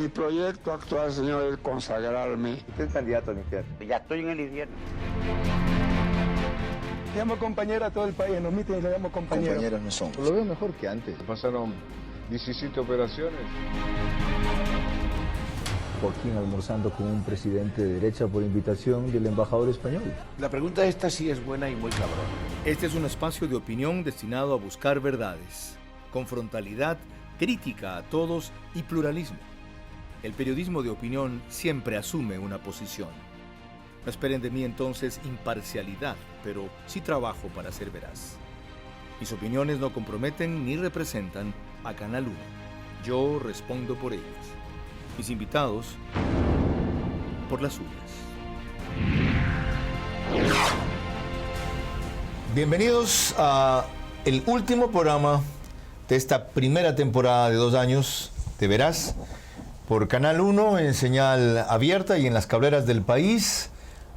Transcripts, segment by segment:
Mi proyecto actual, señor, es consagrarme. Usted es candidato al infierno. Ya estoy en el infierno. Llamo compañero a todo el país, en los mítines le llamo compañero. Compañeros no somos. Lo veo mejor que antes. Pasaron 17 operaciones. Joaquín almorzando con un presidente de derecha por invitación del embajador español. La pregunta esta sí es buena y muy cabrón. Este es un espacio de opinión destinado a buscar verdades, con frontalidad, crítica a todos y pluralismo. El periodismo de opinión siempre asume una posición. No esperen de mí entonces imparcialidad, pero sí trabajo para ser veraz. Mis opiniones no comprometen ni representan a Canal 1. Yo respondo por ellas. Mis invitados, por las suyas. Bienvenidos a el último programa de esta primera temporada de 2 años de Veraz por Canal 1 en señal abierta y en las cableras del país,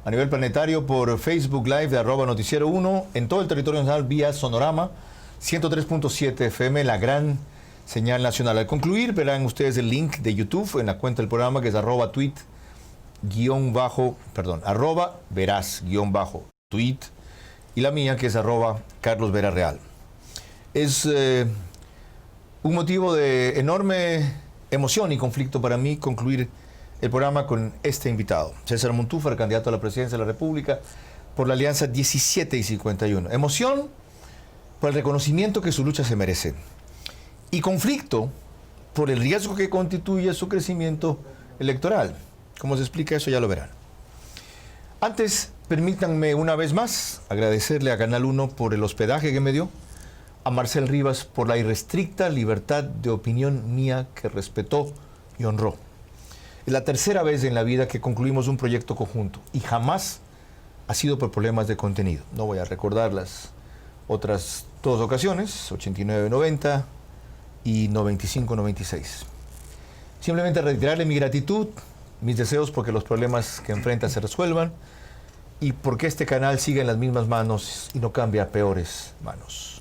a nivel planetario por Facebook Live de @noticiero1, en todo el territorio nacional vía Sonorama 103.7 FM, la gran señal nacional. Al concluir verán ustedes el link de YouTube en la cuenta del programa que es @veraz_tweet y la mía que es @CarlosVeraReal. Es un motivo de enorme emoción y conflicto para mí concluir el programa con este invitado, César Montúfar, candidato a la presidencia de la República por la Alianza 17 y 51. Emoción por el reconocimiento que su lucha se merece y conflicto por el riesgo que constituye su crecimiento electoral. Como se explica eso ya lo verán. Antes, permítanme una vez más agradecerle a Canal 1 por el hospedaje que me dio, a Marcel Rivas por la irrestricta libertad de opinión mía que respetó y honró. Es la tercera vez en la vida que concluimos un proyecto conjunto y jamás ha sido por problemas de contenido. No voy a recordar las otras 2 ocasiones, 89-90 y 95-96. Simplemente reiterarle mi gratitud, mis deseos porque los problemas que enfrenta se resuelvan y porque este canal siga en las mismas manos y no cambie a peores manos.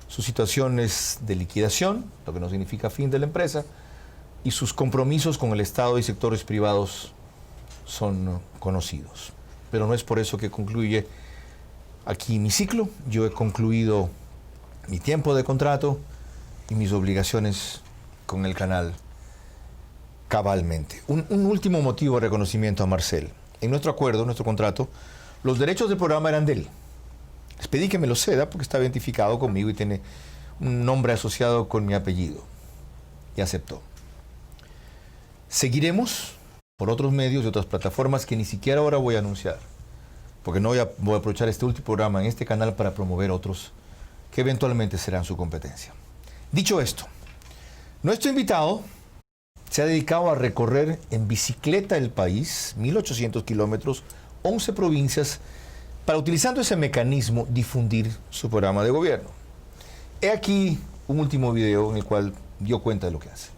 Su situación es de liquidación, lo que no significa fin de la empresa, y sus compromisos con el Estado y sectores privados son conocidos. Pero no es por eso que concluye aquí mi ciclo. Yo he concluido mi tiempo de contrato y mis obligaciones con el canal cabalmente. Un último motivo de reconocimiento a Marcel. En nuestro acuerdo, nuestro contrato, los derechos del programa eran de él. Les pedí que me lo ceda porque está identificado conmigo y tiene un nombre asociado con mi apellido. Y aceptó. Seguiremos por otros medios y otras plataformas que ni siquiera ahora voy a anunciar, porque no voy a aprovechar este último programa en este canal para promover otros que eventualmente serán su competencia. Dicho esto, nuestro invitado se ha dedicado a recorrer en bicicleta el país, 1.800 kilómetros, 11 provincias, para, utilizando ese mecanismo, difundir su programa de gobierno. He aquí un último video en el cual dio cuenta de lo que hace.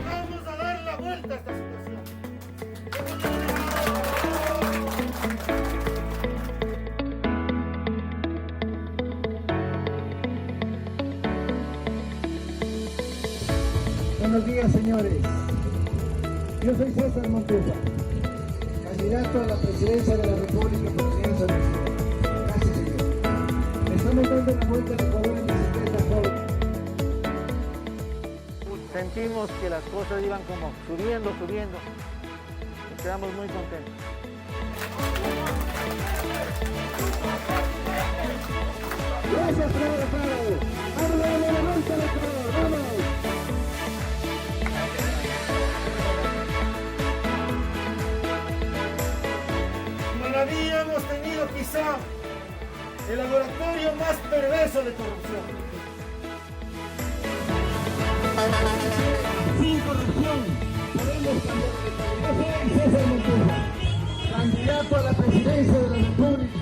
Vamos a dar la vuelta a esta situación. Buenos días, señores. Yo soy César Montúfar, candidato a la presidencia de la República por Alianza 17. Gracias, señor. Estamos dando la vuelta al Ecuador en bicicleta joven. Sentimos que las cosas iban como subiendo. Nos quedamos muy contentos. Gracias, Freddy Faro. ¡Vamos a darle la vuelta al Ecuador! ¡Vamos! Todavía hemos tenido quizá el laboratorio más perverso de corrupción. Sin corrupción podemos cambiar el país. Yo soy César Montúfar, candidato a la presidencia de la República.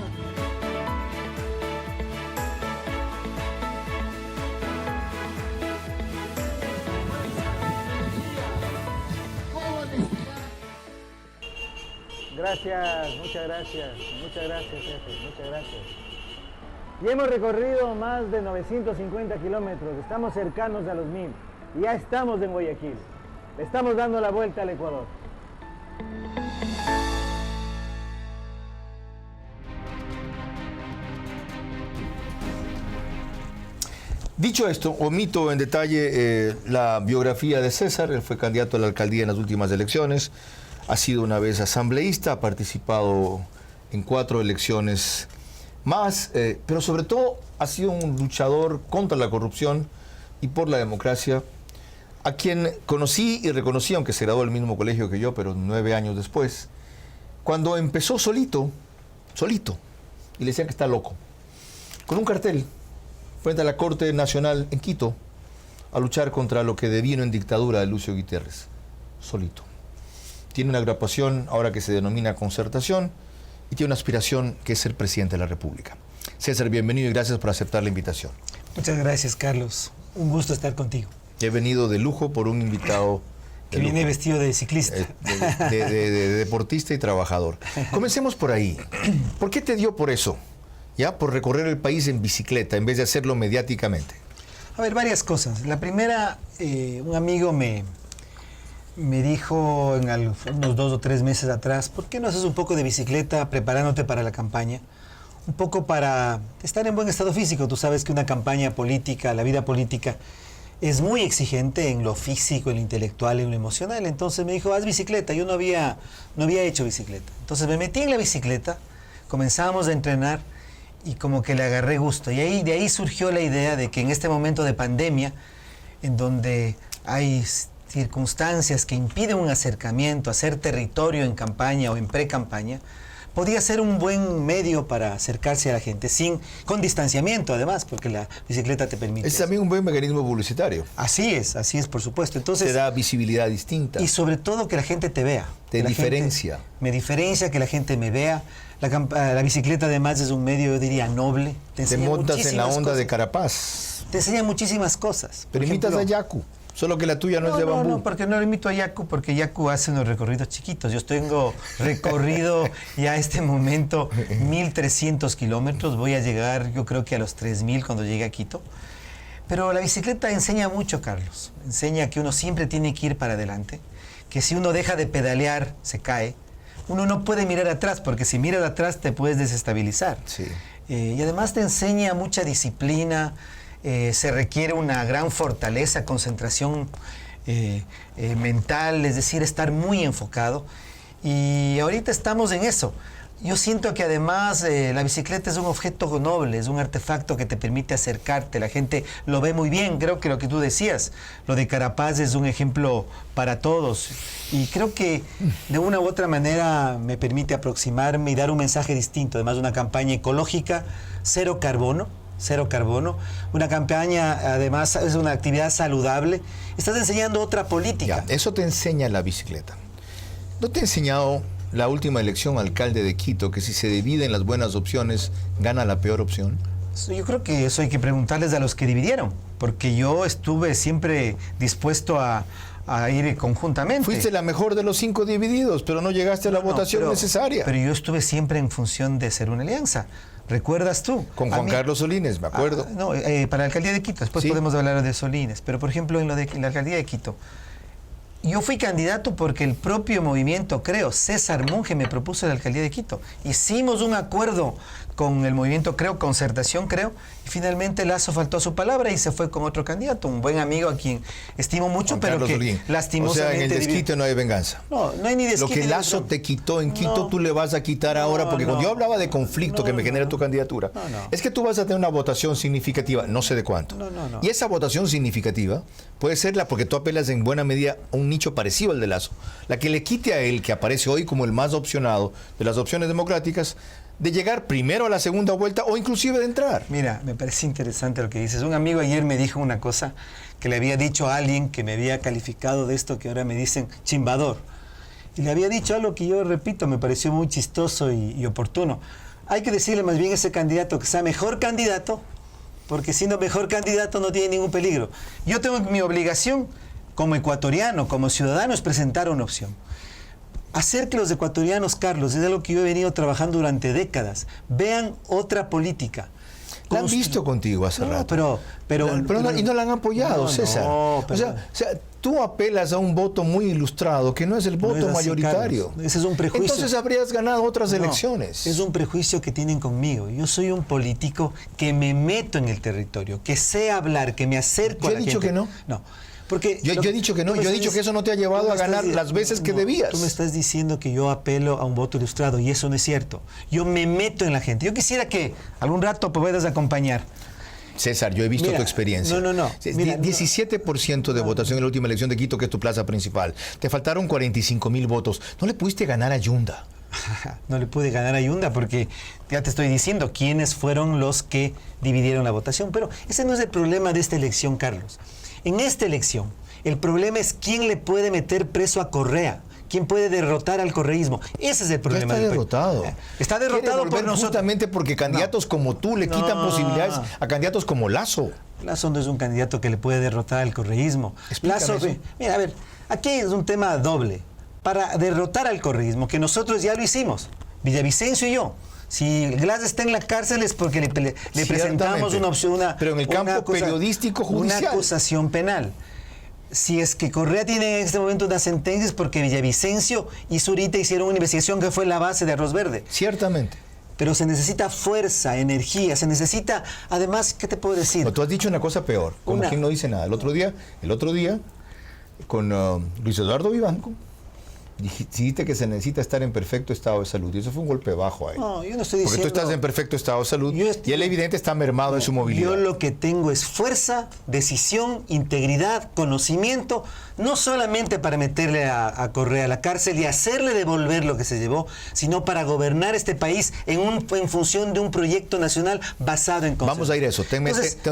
Gracias, muchas gracias, jefe, muchas gracias. Y hemos recorrido más de 950 kilómetros, estamos cercanos a los 1000. Y ya estamos en Guayaquil. Le estamos dando la vuelta al Ecuador. Dicho esto, omito en detalle la biografía de César. Él fue candidato a la alcaldía en las últimas elecciones, ha sido una vez asambleísta, ha participado en 4 elecciones más, pero sobre todo ha sido un luchador contra la corrupción y por la democracia, a quien conocí y reconocí, aunque se graduó del mismo colegio que yo, pero 9 años después, cuando empezó solito, y le decían que está loco, con un cartel frente a la Corte Nacional en Quito, a luchar contra lo que devino en dictadura de Lucio Gutiérrez, solito. Tiene una agrupación ahora que se denomina Concertación y tiene una aspiración que es ser presidente de la República. César, bienvenido y gracias por aceptar la invitación. Muchas gracias, Carlos. Un gusto estar contigo. He venido de lujo por un invitado que viene vestido de ciclista. De deportista y trabajador. Comencemos por ahí. ¿Por qué te dio por eso? ¿Ya? Por recorrer el país en bicicleta en vez de hacerlo mediáticamente. A ver, varias cosas. La primera, un amigo me dijo unos 2 o 3 meses atrás, ¿por qué no haces un poco de bicicleta preparándote para la campaña? Un poco para estar en buen estado físico. Tú sabes que una campaña política, la vida política, es muy exigente en lo físico, en lo intelectual, en lo emocional. Entonces me dijo, haz bicicleta. Yo no había hecho bicicleta. Entonces me metí en la bicicleta, comenzamos a entrenar y como que le agarré gusto. Y de ahí surgió la idea de que en este momento de pandemia, en donde hay circunstancias que impiden un acercamiento, hacer territorio en campaña o en pre-campaña, podía ser un buen medio para acercarse a la gente, con distanciamiento además, porque la bicicleta te permite. Es también un buen mecanismo publicitario. Así es, por supuesto. Entonces, te da visibilidad distinta. Y sobre todo que la gente te vea. Te diferencia. Me diferencia, que la gente me vea. La bicicleta además es un medio, yo diría, noble. Te montas en la onda de Carapaz. Te enseña muchísimas cosas. Pero imitas a Yaku. Solo que la tuya no es de bambú. No, porque no lo imito a Yaku, porque Yaku hace unos recorridos chiquitos. Yo tengo recorrido ya a este momento 1.300 kilómetros. Voy a llegar, yo creo que a los 3.000 cuando llegue a Quito. Pero la bicicleta enseña mucho, Carlos. Enseña que uno siempre tiene que ir para adelante, que si uno deja de pedalear, se cae. Uno no puede mirar atrás, porque si miras atrás te puedes desestabilizar. Sí. Y además te enseña mucha disciplina. Se requiere una gran fortaleza, concentración mental, es decir, estar muy enfocado. Y ahorita estamos en eso. Yo siento que además la bicicleta es un objeto noble, es un artefacto que te permite acercarte. La gente lo ve muy bien. Creo que lo que tú decías, lo de Carapaz es un ejemplo para todos. Y creo que de una u otra manera me permite aproximarme y dar un mensaje distinto. Además, una campaña ecológica, cero carbono, una campaña, además, es una actividad saludable. Estás enseñando otra política. Ya, eso te enseña la bicicleta. ¿No te ha enseñado la última elección alcalde de Quito que si se dividen las buenas opciones, gana la peor opción? Yo creo que eso hay que preguntarles a los que dividieron, porque yo estuve siempre dispuesto a ir conjuntamente. Fuiste la mejor de los 5 divididos, pero no llegaste a la votación necesaria. Pero yo estuve siempre en función de ser una alianza. ¿Recuerdas tú? Con Juan Carlos Solines, me acuerdo. Para la alcaldía de Quito. Después podemos hablar de Solines. Pero, por ejemplo, en la alcaldía de Quito, yo fui candidato porque el propio movimiento, César Monge me propuso la alcaldía de Quito. Hicimos un acuerdo con el movimiento, Concertación, y finalmente Lazo faltó a su palabra y se fue con otro candidato, un buen amigo a quien estimo mucho, Juan pero Carlos que Solín. lastimosamente... O sea, en el desquite no hay venganza. No hay ni desquite. Lo que Lazo te quitó en Quito, tú le vas a quitar ahora, porque cuando yo hablaba de conflicto que me genera tu candidatura, es que tú vas a tener una votación significativa, no sé de cuánto. Y esa votación significativa puede ser porque tú apelas en buena medida a un nicho parecido al de Lazo, la que le quite a él, que aparece hoy como el más opcionado de las opciones democráticas, de llegar primero a la segunda vuelta o inclusive de entrar. Mira, me parece interesante lo que dices. Un amigo ayer me dijo una cosa que le había dicho a alguien que me había calificado de esto que ahora me dicen chimbador. Y le había dicho algo que yo repito, me pareció muy chistoso y oportuno. Hay que decirle más bien a ese candidato que sea mejor candidato, porque siendo mejor candidato no tiene ningún peligro. Yo tengo mi obligación como ecuatoriano, como ciudadano, es presentar una opción. Hacer que los ecuatorianos, Carlos, es algo que yo he venido trabajando durante décadas, vean otra política. La han visto contigo hace rato. Y no la han apoyado, César. O sea, tú apelas a un voto muy ilustrado, que no es el voto mayoritario. Carlos. Ese es un prejuicio. Entonces habrías ganado otras elecciones. Es un prejuicio que tienen conmigo. Yo soy un político que me meto en el territorio, que sé hablar, que me acerco a la gente. ¿Yo he dicho que no? No. Porque yo he dicho que no, yo he dicho que eso no te ha llevado a ganar las veces que debías. Tú me estás diciendo que yo apelo a un voto ilustrado y eso no es cierto. Yo me meto en la gente. Yo quisiera que algún rato puedas acompañar. César, yo he visto tu experiencia. No. Mira, 17% de votación en la última elección de Quito, que es tu plaza principal. Te faltaron 45,000 votos. No le pudiste ganar a Yunda. No le pude ganar a Yunda porque ya te estoy diciendo quiénes fueron los que dividieron la votación. Pero ese no es el problema de esta elección, Carlos. En esta elección, el problema es quién le puede meter preso a Correa. ¿Quién puede derrotar al correísmo? Ese es el problema. Ya está derrotado. Está derrotado por nosotros. Justamente porque candidatos como tú le quitan posibilidades a candidatos como Lasso. Lasso no es un candidato que le puede derrotar al correísmo. Lasso, mira, a ver, aquí es un tema doble. Para derrotar al correísmo, que nosotros ya lo hicimos, Villavicencio y yo. Si Glass está en la cárcel es porque le presentamos una opción, pero en el campo periodístico judicial. Una acusación penal. Si es que Correa tiene en este momento una sentencia es porque Villavicencio y Zurita hicieron una investigación que fue la base de Arroz Verde. Ciertamente. Pero se necesita fuerza, energía, se necesita, además, ¿qué te puedo decir? No, tú has dicho una cosa peor, como quien no dice nada. El otro día con Luis Eduardo Vivanco, dijiste que se necesita estar en perfecto estado de salud. Y eso fue un golpe bajo ahí. No, yo no estoy diciendo... Porque tú estás en perfecto estado de salud y él evidente está mermado en su movilidad. Yo lo que tengo es fuerza, decisión, integridad, conocimiento, no solamente para meterle a Correa a la cárcel y hacerle devolver lo que se llevó, sino para gobernar este país en función de un proyecto nacional basado en consenso. Vamos a ir a eso.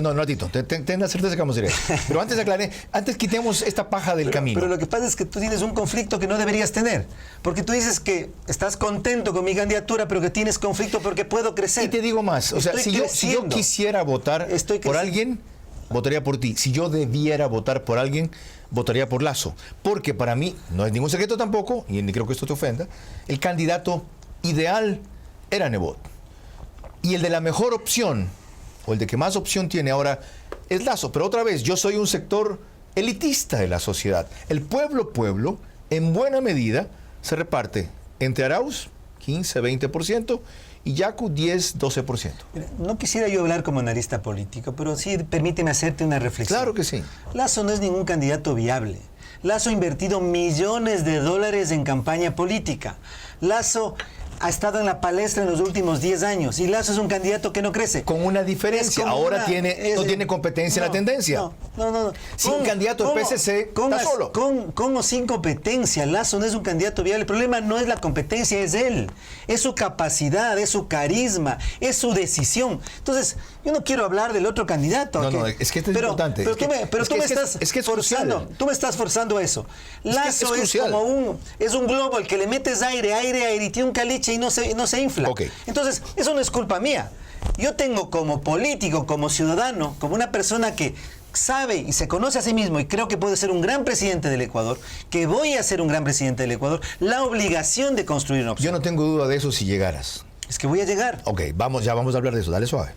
No, ratito. Ten la certeza que vamos a ir a eso. Pero antes quitemos esta paja del camino. Pero lo que pasa es que tú tienes un conflicto que no deberías tener. Porque tú dices que estás contento con mi candidatura, pero que tienes conflicto porque puedo crecer. Y te digo más. O sea, si yo quisiera votar por alguien, votaría por ti. Si yo debiera votar por alguien, votaría por Lasso. Porque para mí, no es ningún secreto tampoco, y ni creo que esto te ofenda, el candidato ideal era Nebot. Y el de la mejor opción, o el de que más opción tiene ahora, es Lasso. Pero otra vez, yo soy un sector elitista de la sociedad. El pueblo, en buena medida, se reparte entre Arauz, 15-20%, y Yacu, 10-12%. No quisiera yo hablar como analista político, pero sí permíteme hacerte una reflexión. Claro que sí. Lasso no es ningún candidato viable. Lasso ha invertido millones de dólares en campaña política. Lasso ha estado en la palestra en los últimos 10 años y Lasso es un candidato que no crece. Con una diferencia, ahora no tiene competencia en la tendencia. No. Sin candidato del PSC, está solo. Con o sin competencia, Lasso no es un candidato viable. El problema no es la competencia, es él. Es su capacidad, es su carisma, es su decisión. Entonces, yo no quiero hablar del otro candidato. No, es que esto es importante. Pero tú me estás forzando. Tú me estás forzando eso. Lasso es como un globo al que le metes aire y tiene un caliche y no se infla. Okay. Entonces, eso no es culpa mía. Yo tengo como político, como ciudadano, como una persona que sabe y se conoce a sí mismo y creo que puede ser un gran presidente del Ecuador, que voy a ser un gran presidente del Ecuador, la obligación de construir una opción. Yo no tengo duda de eso si llegaras. Es que voy a llegar. Ok, vamos a hablar de eso. Dale suave.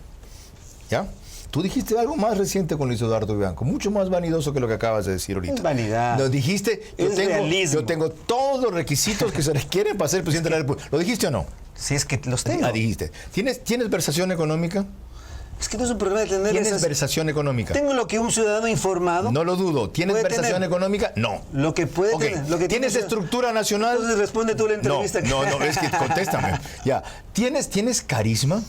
¿Ya? Tú dijiste algo más reciente con Luis Eduardo Vivanco, mucho más vanidoso que lo que acabas de decir ahorita. Es vanidad. Lo dijiste, yo tengo todos los requisitos que se les quieren para ser presidente de la República. ¿Lo dijiste o no? Sí, es que los tengo. Dijiste. ¿Tienes versación económica? Es que no es un problema de tener ¿Tienes versación económica? Tengo lo que un ciudadano informado. No lo dudo. ¿Tienes versación económica? No. Lo que puede tener. Lo que ¿Tienes estructura nacional? Entonces responde tú la entrevista. No, es que contéstame. Ya. ¿Tienes carisma?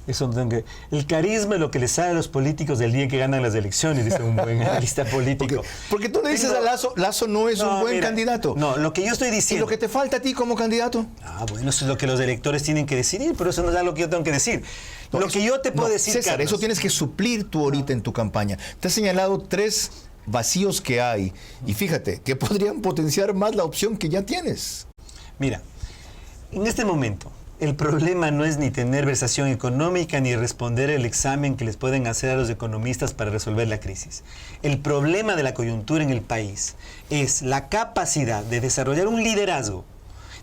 Eso no tengo que... El carisma es lo que les sale a los políticos del día en que ganan las elecciones, dice un buen analista político. Porque tú le dices a Lasso no es un buen candidato. No, lo que yo estoy diciendo... ¿Y lo que te falta a ti como candidato? Bueno, eso es lo que los electores tienen que decidir, pero eso no es lo que yo tengo que decir. Lo que yo te puedo decir, César, Carlos, eso tienes que suplir tú ahorita en tu campaña. Te has señalado 3 vacíos que hay y fíjate que podrían potenciar más la opción que ya tienes. Mira, en este momento el problema no es ni tener versación económica ni responder el examen que les pueden hacer a los economistas para resolver la crisis. El problema de la coyuntura en el país es la capacidad de desarrollar un liderazgo,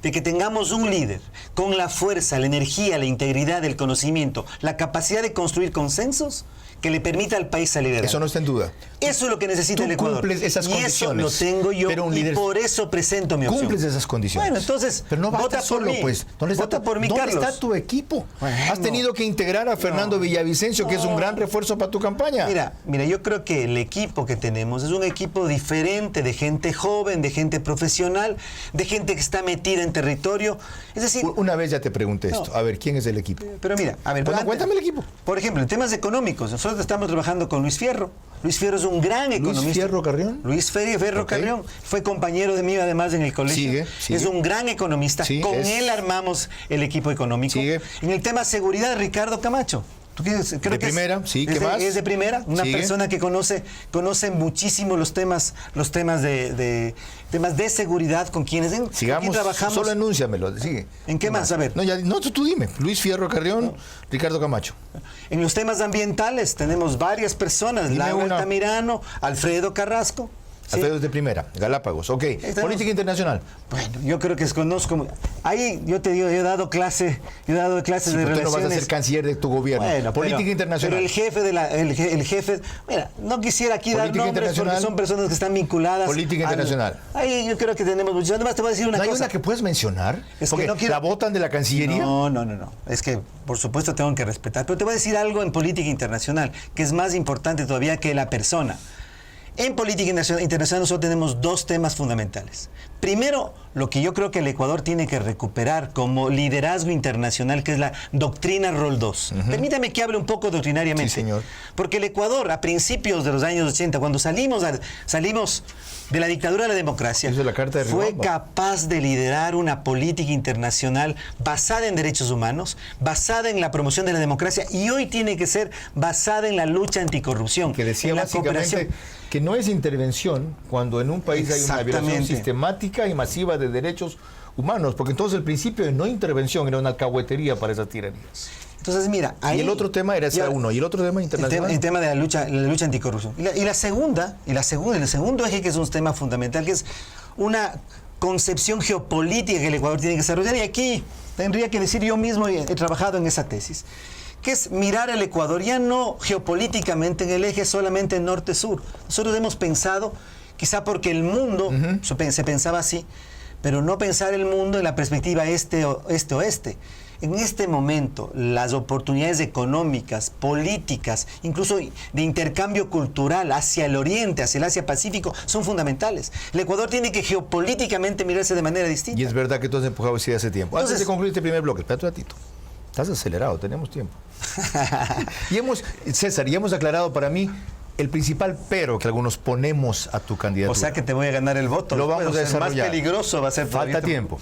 de que tengamos un líder con la fuerza, la energía, la integridad, el conocimiento, la capacidad de construir consensos que le permita al país salir adelante. Eso no está en duda. Eso es lo que necesita el Ecuador. Cumples esas y condiciones. eso lo tengo yo, pero un y líder por eso presento mi opción. Cumples esas condiciones. Bueno, entonces, pero no vota basta solo, por mí. pues. Vota por mí, ¿Dónde Carlos? está tu equipo? Bueno. Has tenido que integrar a Fernando Villavicencio, que es un gran refuerzo para tu campaña. Mira, yo creo que el equipo que tenemos es un equipo diferente, de gente joven, de gente profesional, de gente que está metida en territorio. Es decir, una vez ya te pregunté esto. A ver, ¿quién es el equipo? Pero mira, a ver, bueno, cuéntame el equipo. Por ejemplo, en temas económicos, nosotros estamos trabajando con Luis Fierro. Luis Fierro es un gran economista. ¿Luis Fierro Carrión? Luis Fierro Carrión. Fue compañero de mí además en el colegio. Sigue. Es un gran economista. Sí, con él armamos el equipo económico. Sigue. En el tema seguridad, Ricardo Camacho. Creo de que primera, sí, ¿qué más? Es de primera, una persona que conoce muchísimo los temas de seguridad con quienes sigamos, aquí trabajamos. Solo enúnciamelo, sigue. ¿En qué más? A ver. No, tú dime. Luis Fierro Carrión, Ricardo Camacho. En los temas ambientales tenemos varias personas, Laura Altamirano, Alfredo Carrasco. Alfredo es de primera, Galápagos, ok. Política internacional. Bueno, yo creo que conozco. Ahí yo te digo, yo he dado clases de relaciones. Tú no vas a ser canciller de tu gobierno. Bueno, política internacional. Pero el jefe, mira, no quisiera aquí dar nombres porque son personas que están vinculadas. Política internacional. Ahí yo creo que tenemos mucho. Además te voy a decir una cosa. ¿No hay una que puedes mencionar? Es porque que no quiero... ¿La votan de la Cancillería? No. Es que, por supuesto, tengo que respetar. Pero te voy a decir algo en política internacional, que es más importante todavía que la persona. En política internacional nosotros tenemos dos temas fundamentales. Primero, lo que yo creo que el Ecuador tiene que recuperar como liderazgo internacional, que es la doctrina Rol 2. Permítame que hable un poco doctrinariamente. Sí, señor. Porque el Ecuador, a principios de los años 80, cuando salimos de la dictadura a la democracia, fue capaz de liderar una política internacional basada en derechos humanos, basada en la promoción de la democracia, y hoy tiene que ser basada en la lucha anticorrupción. Que decía básicamente que no es intervención cuando en un país hay una violación sistemática y masiva de derechos humanos, porque entonces el principio de no intervención era una alcahuetería para esas tiranías. Entonces, mira, ahí... Y el otro tema era ese uno, y el otro tema internacional. El tema de la lucha anticorrupción. El segundo eje, que es un tema fundamental, que es una concepción geopolítica que el Ecuador tiene que desarrollar, y aquí tendría que decir, yo mismo he trabajado en esa tesis, que es mirar el Ecuador ya no geopolíticamente en el eje solamente norte-sur. Nosotros hemos pensado, quizá porque el mundo se pensaba así, pero no pensar el mundo en la perspectiva este-oeste. En este momento, las oportunidades económicas, políticas, incluso de intercambio cultural hacia el oriente, hacia el Asia-Pacífico, son fundamentales. El Ecuador tiene que geopolíticamente mirarse de manera distinta. Y es verdad que tú has empujado así hace tiempo. Antes de concluir este primer bloque, espérate un ratito. Estás acelerado, tenemos tiempo. César, hemos aclarado para mí el principal pero que algunos ponemos a tu candidatura. O sea que te voy a ganar el voto. Lo vamos a desarrollar. Más peligroso va a ser. Falta tiempo.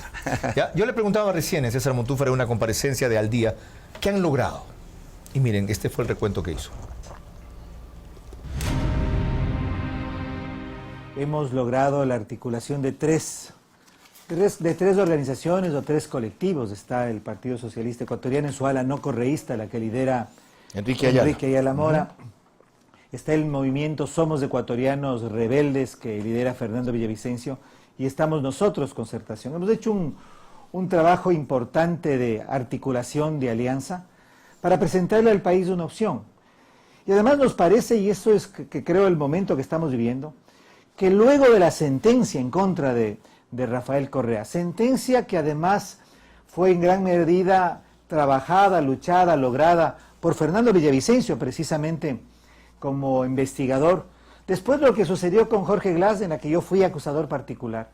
¿Ya? Yo le preguntaba recién a César Montúfar en una comparecencia de Al Día, ¿qué han logrado? Y miren, este fue el recuento que hizo. Hemos logrado la articulación de tres organizaciones o tres colectivos. Está el Partido Socialista Ecuatoriano en su ala no correísta, la que lidera Enrique Ayala Mora. Está el movimiento Somos Ecuatorianos Rebeldes, que lidera Fernando Villavicencio, y estamos nosotros, Concertación. Hemos hecho un trabajo importante de articulación, de alianza, para presentarle al país una opción. Y además nos parece, y eso es que creo el momento que estamos viviendo, que luego de la sentencia en contra de Rafael Correa, sentencia que además fue en gran medida trabajada, luchada, lograda por Fernando Villavicencio, precisamente como investigador, después de lo que sucedió con Jorge Glass, en la que yo fui acusador particular.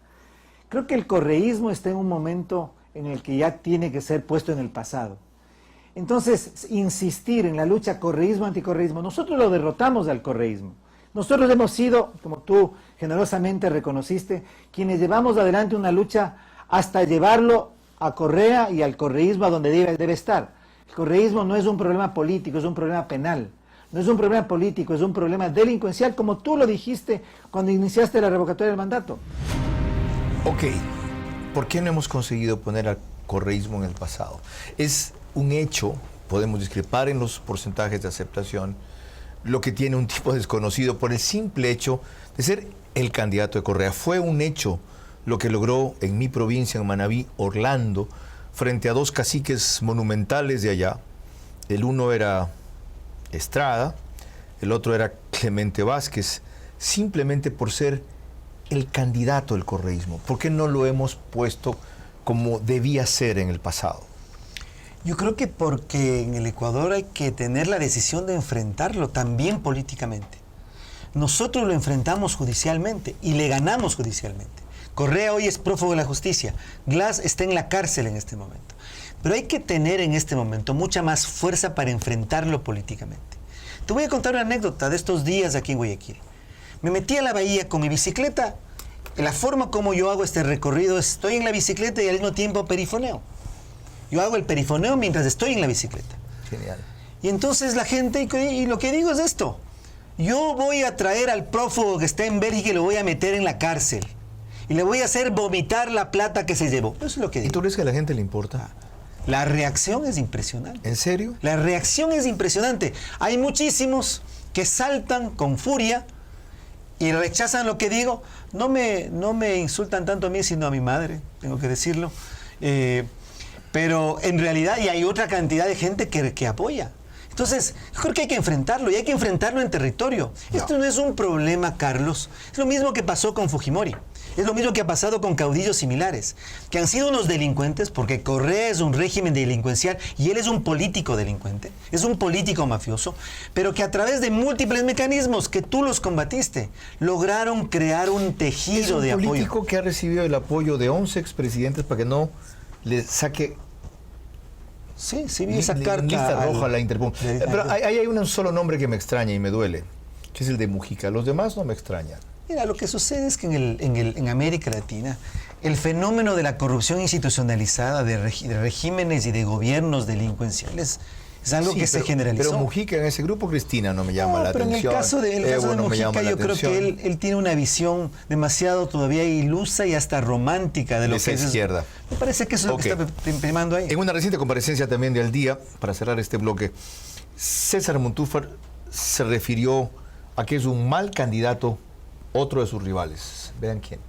Creo que el correísmo está en un momento en el que ya tiene que ser puesto en el pasado. Entonces, insistir en la lucha correísmo-anticorreísmo, nosotros lo derrotamos al correísmo. Nosotros hemos sido, como tú generosamente reconociste, quienes llevamos adelante una lucha hasta llevarlo a Correa y al correísmo a donde debe estar. El correísmo no es un problema político, es un problema penal. No es un problema político, es un problema delincuencial, como tú lo dijiste cuando iniciaste la revocatoria del mandato. Ok, ¿por qué no hemos conseguido poner al correísmo en el pasado? Es un hecho, podemos discrepar en los porcentajes de aceptación, lo que tiene un tipo desconocido por el simple hecho de ser el candidato de Correa. Fue un hecho lo que logró en mi provincia, en Manabí, Orlando, frente a dos caciques monumentales de allá. El uno era Estrada, el otro era Clemente Vázquez, simplemente por ser el candidato del correísmo. ¿Por qué no lo hemos puesto como debía ser en el pasado? Yo creo que porque en el Ecuador hay que tener la decisión de enfrentarlo también políticamente. Nosotros lo enfrentamos judicialmente y le ganamos judicialmente. Correa hoy es prófugo de la justicia. Glass está en la cárcel en este momento. Pero hay que tener en este momento mucha más fuerza para enfrentarlo políticamente. Te voy a contar una anécdota de estos días aquí en Guayaquil. Me metí a la bahía con mi bicicleta. La forma como yo hago este recorrido es, estoy en la bicicleta y al mismo tiempo perifoneo. Yo hago el perifoneo mientras estoy en la bicicleta. Genial. Y entonces la gente, y lo que digo es esto. Yo voy a traer al prófugo que está en Bélgica y lo voy a meter en la cárcel. Y le voy a hacer vomitar la plata que se llevó. Eso es lo que digo. ¿Y tú crees que a la gente le importa? La reacción es impresionante. ¿En serio? La reacción es impresionante. Hay muchísimos que saltan con furia y rechazan lo que digo. No me insultan tanto a mí, sino a mi madre, tengo que decirlo. Pero en realidad y hay otra cantidad de gente que apoya. Entonces, yo creo que hay que enfrentarlo y hay que enfrentarlo en territorio. No. Esto no es un problema, Carlos. Es lo mismo que pasó con Fujimori. Es lo mismo que ha pasado con caudillos similares, que han sido unos delincuentes, porque Correa es un régimen delincuencial y él es un político delincuente, es un político mafioso, pero que a través de múltiples mecanismos que tú los combatiste, lograron crear un tejido de apoyo. Es un político que ha recibido el apoyo de 11 expresidentes para que no le saque... Sí, vi esa carta. Lista roja a la Interpol. Pero hay un solo nombre que me extraña y me duele, que es el de Mujica. Los demás no me extrañan. Mira, lo que sucede es que en América Latina el fenómeno de la corrupción institucionalizada de regímenes y de gobiernos delincuenciales es algo que se generalizó. Pero Mujica en ese grupo, Cristina, no me llama la atención. Pero en el caso de Mujica yo creo que él tiene una visión demasiado todavía ilusa y hasta romántica de lo que es izquierda. Me parece que eso es lo que está imprimando ahí. En una reciente comparecencia también de Al Día, para cerrar este bloque, César Montúfar se refirió a que es un mal candidato otro de sus rivales. Vean quién.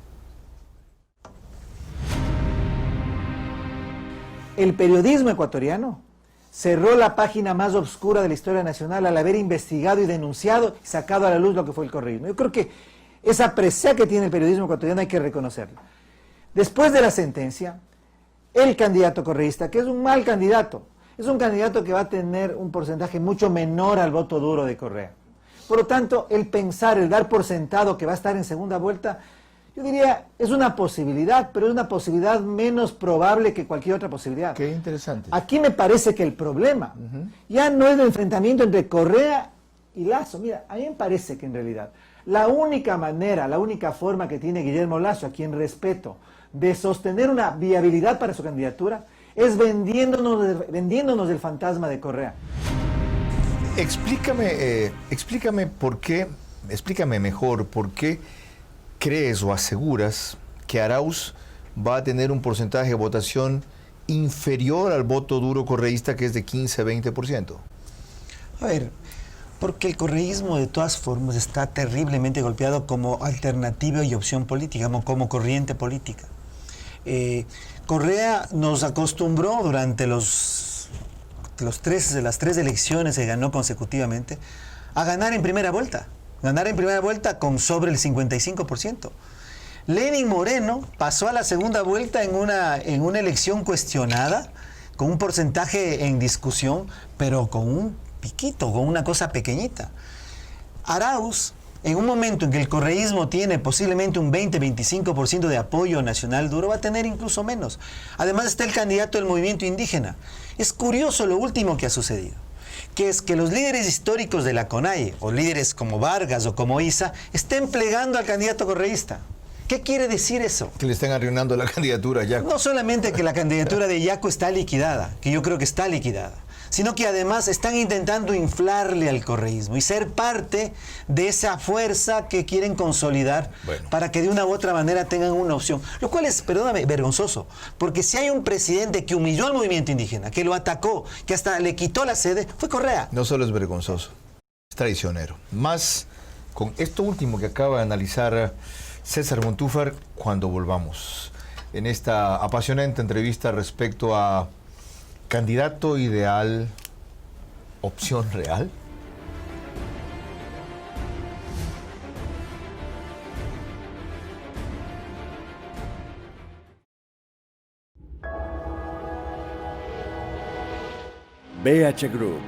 El periodismo ecuatoriano cerró la página más oscura de la historia nacional al haber investigado y denunciado y sacado a la luz lo que fue el correísmo. Yo creo que esa presea que tiene el periodismo ecuatoriano hay que reconocerla. Después de la sentencia, el candidato correísta, que es un mal candidato, es un candidato que va a tener un porcentaje mucho menor al voto duro de Correa. Por lo tanto, el dar por sentado que va a estar en segunda vuelta, yo diría, es una posibilidad, pero es una posibilidad menos probable que cualquier otra posibilidad. Qué interesante. Aquí me parece que el problema ya no es el enfrentamiento entre Correa y Lasso. Mira, a mí me parece que en realidad la única manera, la única forma que tiene Guillermo Lasso, a quien respeto, de sostener una viabilidad para su candidatura, es vendiéndonos el fantasma de Correa. Explícame por qué, explícame mejor por qué crees o aseguras que Arauz va a tener un porcentaje de votación inferior al voto duro correísta, que es de 15-20%. A ver, porque el correísmo de todas formas está terriblemente golpeado como alternativa y opción política, como corriente política. Correa nos acostumbró durante las tres elecciones que ganó consecutivamente a ganar en primera vuelta con sobre el 55%. Lenín Moreno pasó a la segunda vuelta en una elección cuestionada, con un porcentaje en discusión, pero con un piquito, con una cosa pequeñita. Arauz, en un momento en que el correísmo tiene posiblemente un 20-25% de apoyo nacional duro, va a tener incluso menos. Además está el candidato del movimiento indígena. Es curioso lo último que ha sucedido, que es que los líderes históricos de la CONAIE, o líderes como Vargas o como Issa, estén plegando al candidato correísta. ¿Qué quiere decir eso? Que le están arruinando la candidatura a Yaco. No solamente que la candidatura de Yaco está liquidada, que yo creo que está liquidada, sino que además están intentando inflarle al correísmo y ser parte de esa fuerza que quieren consolidar para que de una u otra manera tengan una opción. Lo cual es, perdóname, vergonzoso, porque si hay un presidente que humilló al movimiento indígena, que lo atacó, que hasta le quitó la sede, fue Correa. No solo es vergonzoso, es traicionero. Más con esto último que acaba de analizar César Montúfar cuando volvamos en esta apasionante entrevista respecto a candidato ideal, opción real. BH Group.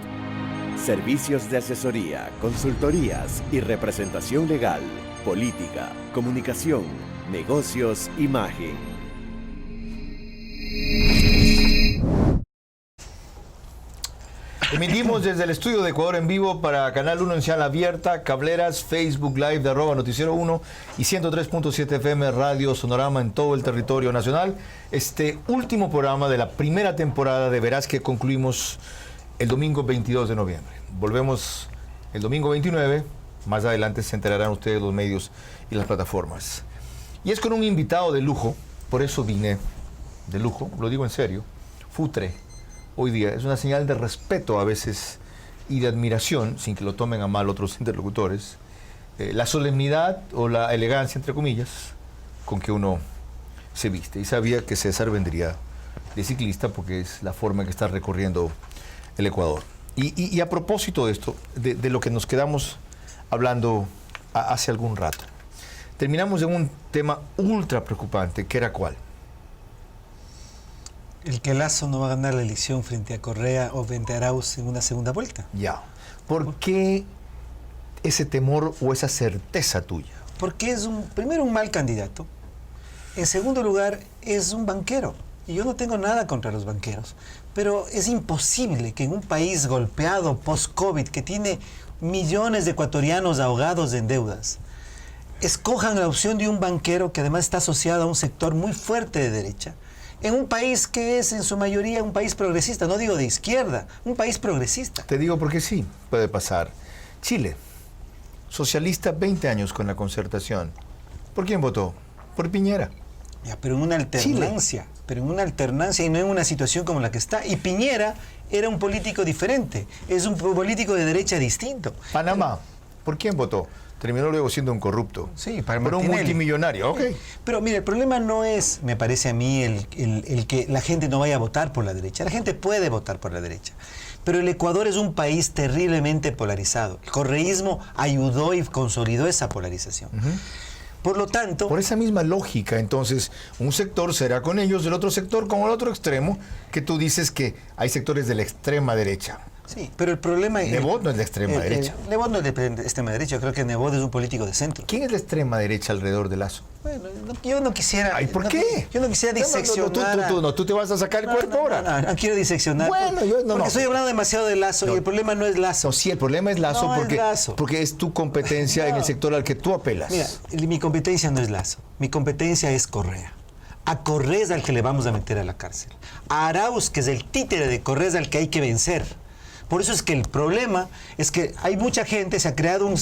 Servicios de asesoría, consultorías y representación legal, política, comunicación, negocios, imagen. Emitimos desde el estudio de Ecuador en vivo para Canal 1 en señal abierta, Cableras, Facebook Live de @Noticiero 1 y 103.7 FM Radio Sonorama en todo el territorio nacional. Este último programa de la primera temporada de Verás que concluimos el domingo 22 de noviembre. Volvemos el domingo 29, más adelante se enterarán ustedes los medios y las plataformas. Y es con un invitado de lujo, por eso vine de lujo, lo digo en serio, Futre. Hoy día es una señal de respeto a veces y de admiración, sin que lo tomen a mal otros interlocutores, la solemnidad o la elegancia, entre comillas, con que uno se viste. Y sabía que César vendría de ciclista porque es la forma en que está recorriendo el Ecuador. Y a propósito de esto, de lo que nos quedamos hablando hace algún rato, terminamos en un tema ultra preocupante, que era ¿cuál? El que Lasso no va a ganar la elección frente a Correa o frente a Arauz en una segunda vuelta. Ya. ¿Por qué ese temor o esa certeza tuya? Porque es primero un mal candidato. En segundo lugar, es un banquero. Y yo no tengo nada contra los banqueros. Pero es imposible que en un país golpeado post-COVID, que tiene millones de ecuatorianos ahogados en deudas, escojan la opción de un banquero que además está asociado a un sector muy fuerte de derecha, en un país que es en su mayoría un país progresista, no digo de izquierda, un país progresista. Te digo porque sí, puede pasar. Chile, socialista, 20 años con la Concertación. ¿Por quién votó? Por Piñera. Ya, pero en una alternancia, y no en una situación como la que está. Y Piñera era un político diferente, es un político de derecha distinto. Panamá, ¿por quién votó? Terminó luego siendo un corrupto. Sí, para Pero un multimillonario, ok. Pero mire, el problema no es, me parece a mí, el que la gente no vaya a votar por la derecha. La gente puede votar por la derecha. Pero el Ecuador es un país terriblemente polarizado. El correísmo ayudó y consolidó esa polarización. Por lo tanto... Por esa misma lógica, entonces, un sector será con ellos, el otro sector con el otro extremo, que tú dices que hay sectores de la extrema derecha. Sí, pero el problema es... Nebot no es de extrema derecha. Nebot no es de extrema derecha, yo creo que Nebot es un político de centro. ¿Quién es de extrema derecha alrededor de Lasso? Bueno, yo no quisiera... Ay, ¿por qué? Yo no quisiera diseccionar... Tú te vas a sacar el cuerpo ahora. No quiero diseccionar. Bueno, porque estoy hablando demasiado de Lasso y el problema no es Lasso. No, sí, el problema es Lasso porque es tu competencia en el sector al que tú apelas. Mira, mi competencia no es Lasso, mi competencia es Correa. A Correa es al que le vamos a meter a la cárcel. A Arauz, que es el títere de Correa, es al que hay que vencer. Por eso es que el problema es que hay mucha gente, se ha creado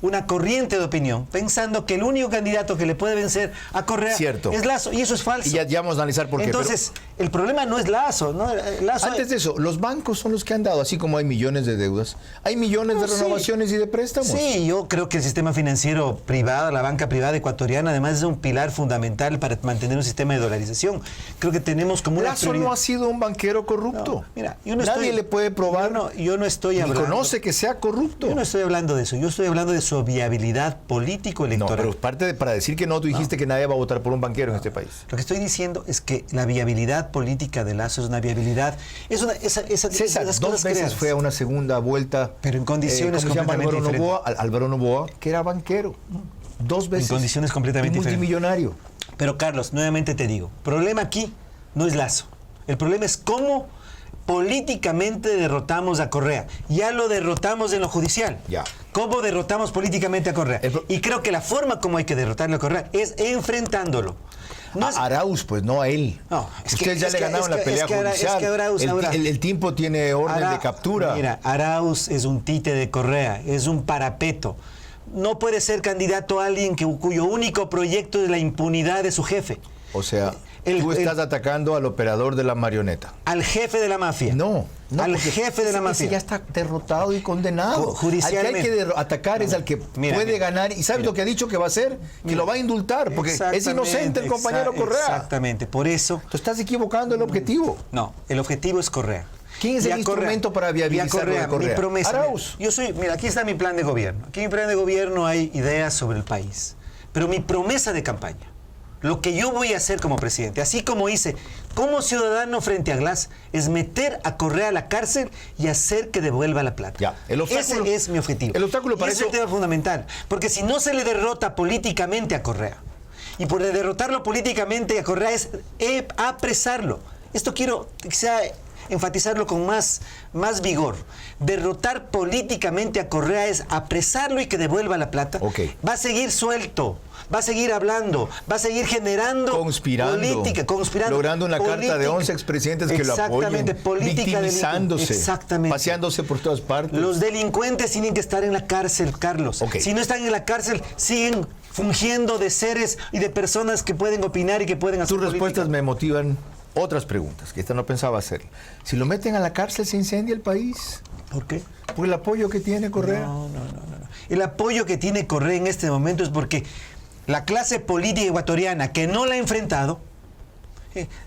una corriente de opinión, pensando que el único candidato que le puede vencer a Correa es Lasso, y eso es falso. Y ya vamos a analizar por qué. Entonces, el problema no es Lasso, ¿no? Antes de eso, los bancos son los que han dado, así como hay millones de deudas, hay millones de renovaciones y de préstamos. Sí, yo creo que el sistema financiero privado, la banca privada ecuatoriana, además es un pilar fundamental para mantener un sistema de dolarización. Creo que tenemos como una Lasso no ha sido un banquero corrupto. No, mira, nadie le puede probar. Yo no estoy hablando... Ni conoce que sea corrupto. Yo no estoy hablando de eso. Yo estoy hablando de su viabilidad político-electoral. No, pero para decir que no, tú dijiste que nadie va a votar por un banquero en este país. Lo que estoy diciendo es que la viabilidad política de Lasso es una viabilidad... César, dos veces fue a una segunda vuelta. Pero en condiciones completamente diferentes. Álvaro Noboa, que era banquero. Dos veces. En condiciones completamente diferentes. Multimillonario. Pero Carlos, nuevamente te digo, el problema aquí no es Lasso. El problema es cómo políticamente derrotamos a Correa. Ya lo derrotamos en lo judicial. Ya. ¿Cómo derrotamos políticamente a Correa? Y creo que la forma como hay que derrotarle a Correa es enfrentándolo. No a Arauz, pues no a él. No, Ustedes ya le ganaron la pelea judicial. El tiempo tiene orden de captura. Mira, Arauz es un tite de Correa, es un parapeto. No puede ser candidato a alguien cuyo único proyecto es la impunidad de su jefe. O sea, Tú estás atacando al operador de la marioneta. Al jefe de la mafia. No, al jefe de la mafia. Ese ya está derrotado y condenado. Judicialmente. Al que hay que atacar es al que puede ganar. ¿Y sabes lo que ha dicho que va a hacer? Que lo va a indultar, porque es inocente el compañero Correa. Exactamente, por eso... Tú estás equivocando el objetivo. No, el objetivo es Correa. ¿Quién es el instrumento para viabilizar Correa? Mi promesa. Arauz. Mira, aquí está mi plan de gobierno. Aquí en mi plan de gobierno hay ideas sobre el país. Pero mi promesa de campaña, lo que yo voy a hacer como presidente, así como hice como ciudadano frente a Glass, es meter a Correa a la cárcel y hacer que devuelva la plata. Ya, ese es mi objetivo. El obstáculo para eso es el tema fundamental. Porque si no se le derrota políticamente a Correa, y por derrotarlo políticamente a Correa es apresarlo. Esto quiero que sea... enfatizarlo con más vigor. Derrotar políticamente a Correa es apresarlo y que devuelva la plata. Okay. Va a seguir suelto, va a seguir hablando, va a seguir generando política, conspirando. Logrando una carta de 11 expresidentes que lo apoyen, victimizándose, paseándose por todas partes. Los delincuentes tienen que estar en la cárcel, Carlos. Okay. Si no están en la cárcel, siguen fungiendo de seres y de personas que pueden opinar y que pueden hacer Tus respuestas me motivan. Otras preguntas, que esta no pensaba hacer. Si lo meten a la cárcel, ¿se incendia el país? ¿Por qué? Por el apoyo que tiene Correa. No. El apoyo que tiene Correa en este momento es porque la clase política ecuatoriana que no la ha enfrentado,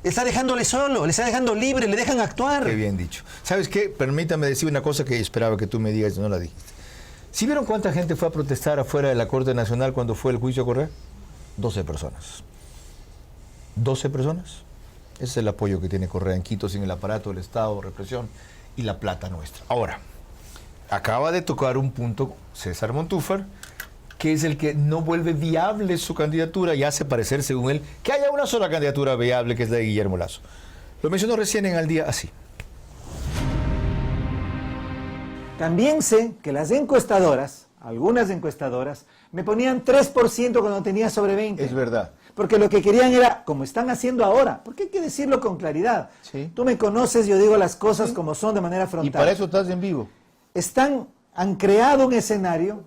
está dejándole solo, le está dejando libre, le dejan actuar. Qué bien dicho. ¿Sabes qué? Permítame decir una cosa que esperaba que tú me digas y no la dijiste. ¿Sí vieron cuánta gente fue a protestar afuera de la Corte Nacional cuando fue el juicio a Correa? 12 personas. 12 personas. Ese es el apoyo que tiene Correa en Quito sin el aparato del Estado, represión y la plata nuestra. Ahora, acaba de tocar un punto César Montúfar, que es el que no vuelve viable su candidatura y hace parecer, según él, que haya una sola candidatura viable, que es la de Guillermo Lasso. Lo mencionó recién en Al Día así. También sé que las encuestadoras, algunas encuestadoras, me ponían 3% cuando tenía sobre 20. Es verdad. Porque lo que querían era, como están haciendo ahora, porque hay que decirlo con claridad. Sí. Tú me conoces, yo digo las cosas como son de manera frontal. Y para eso estás en vivo. Han creado un escenario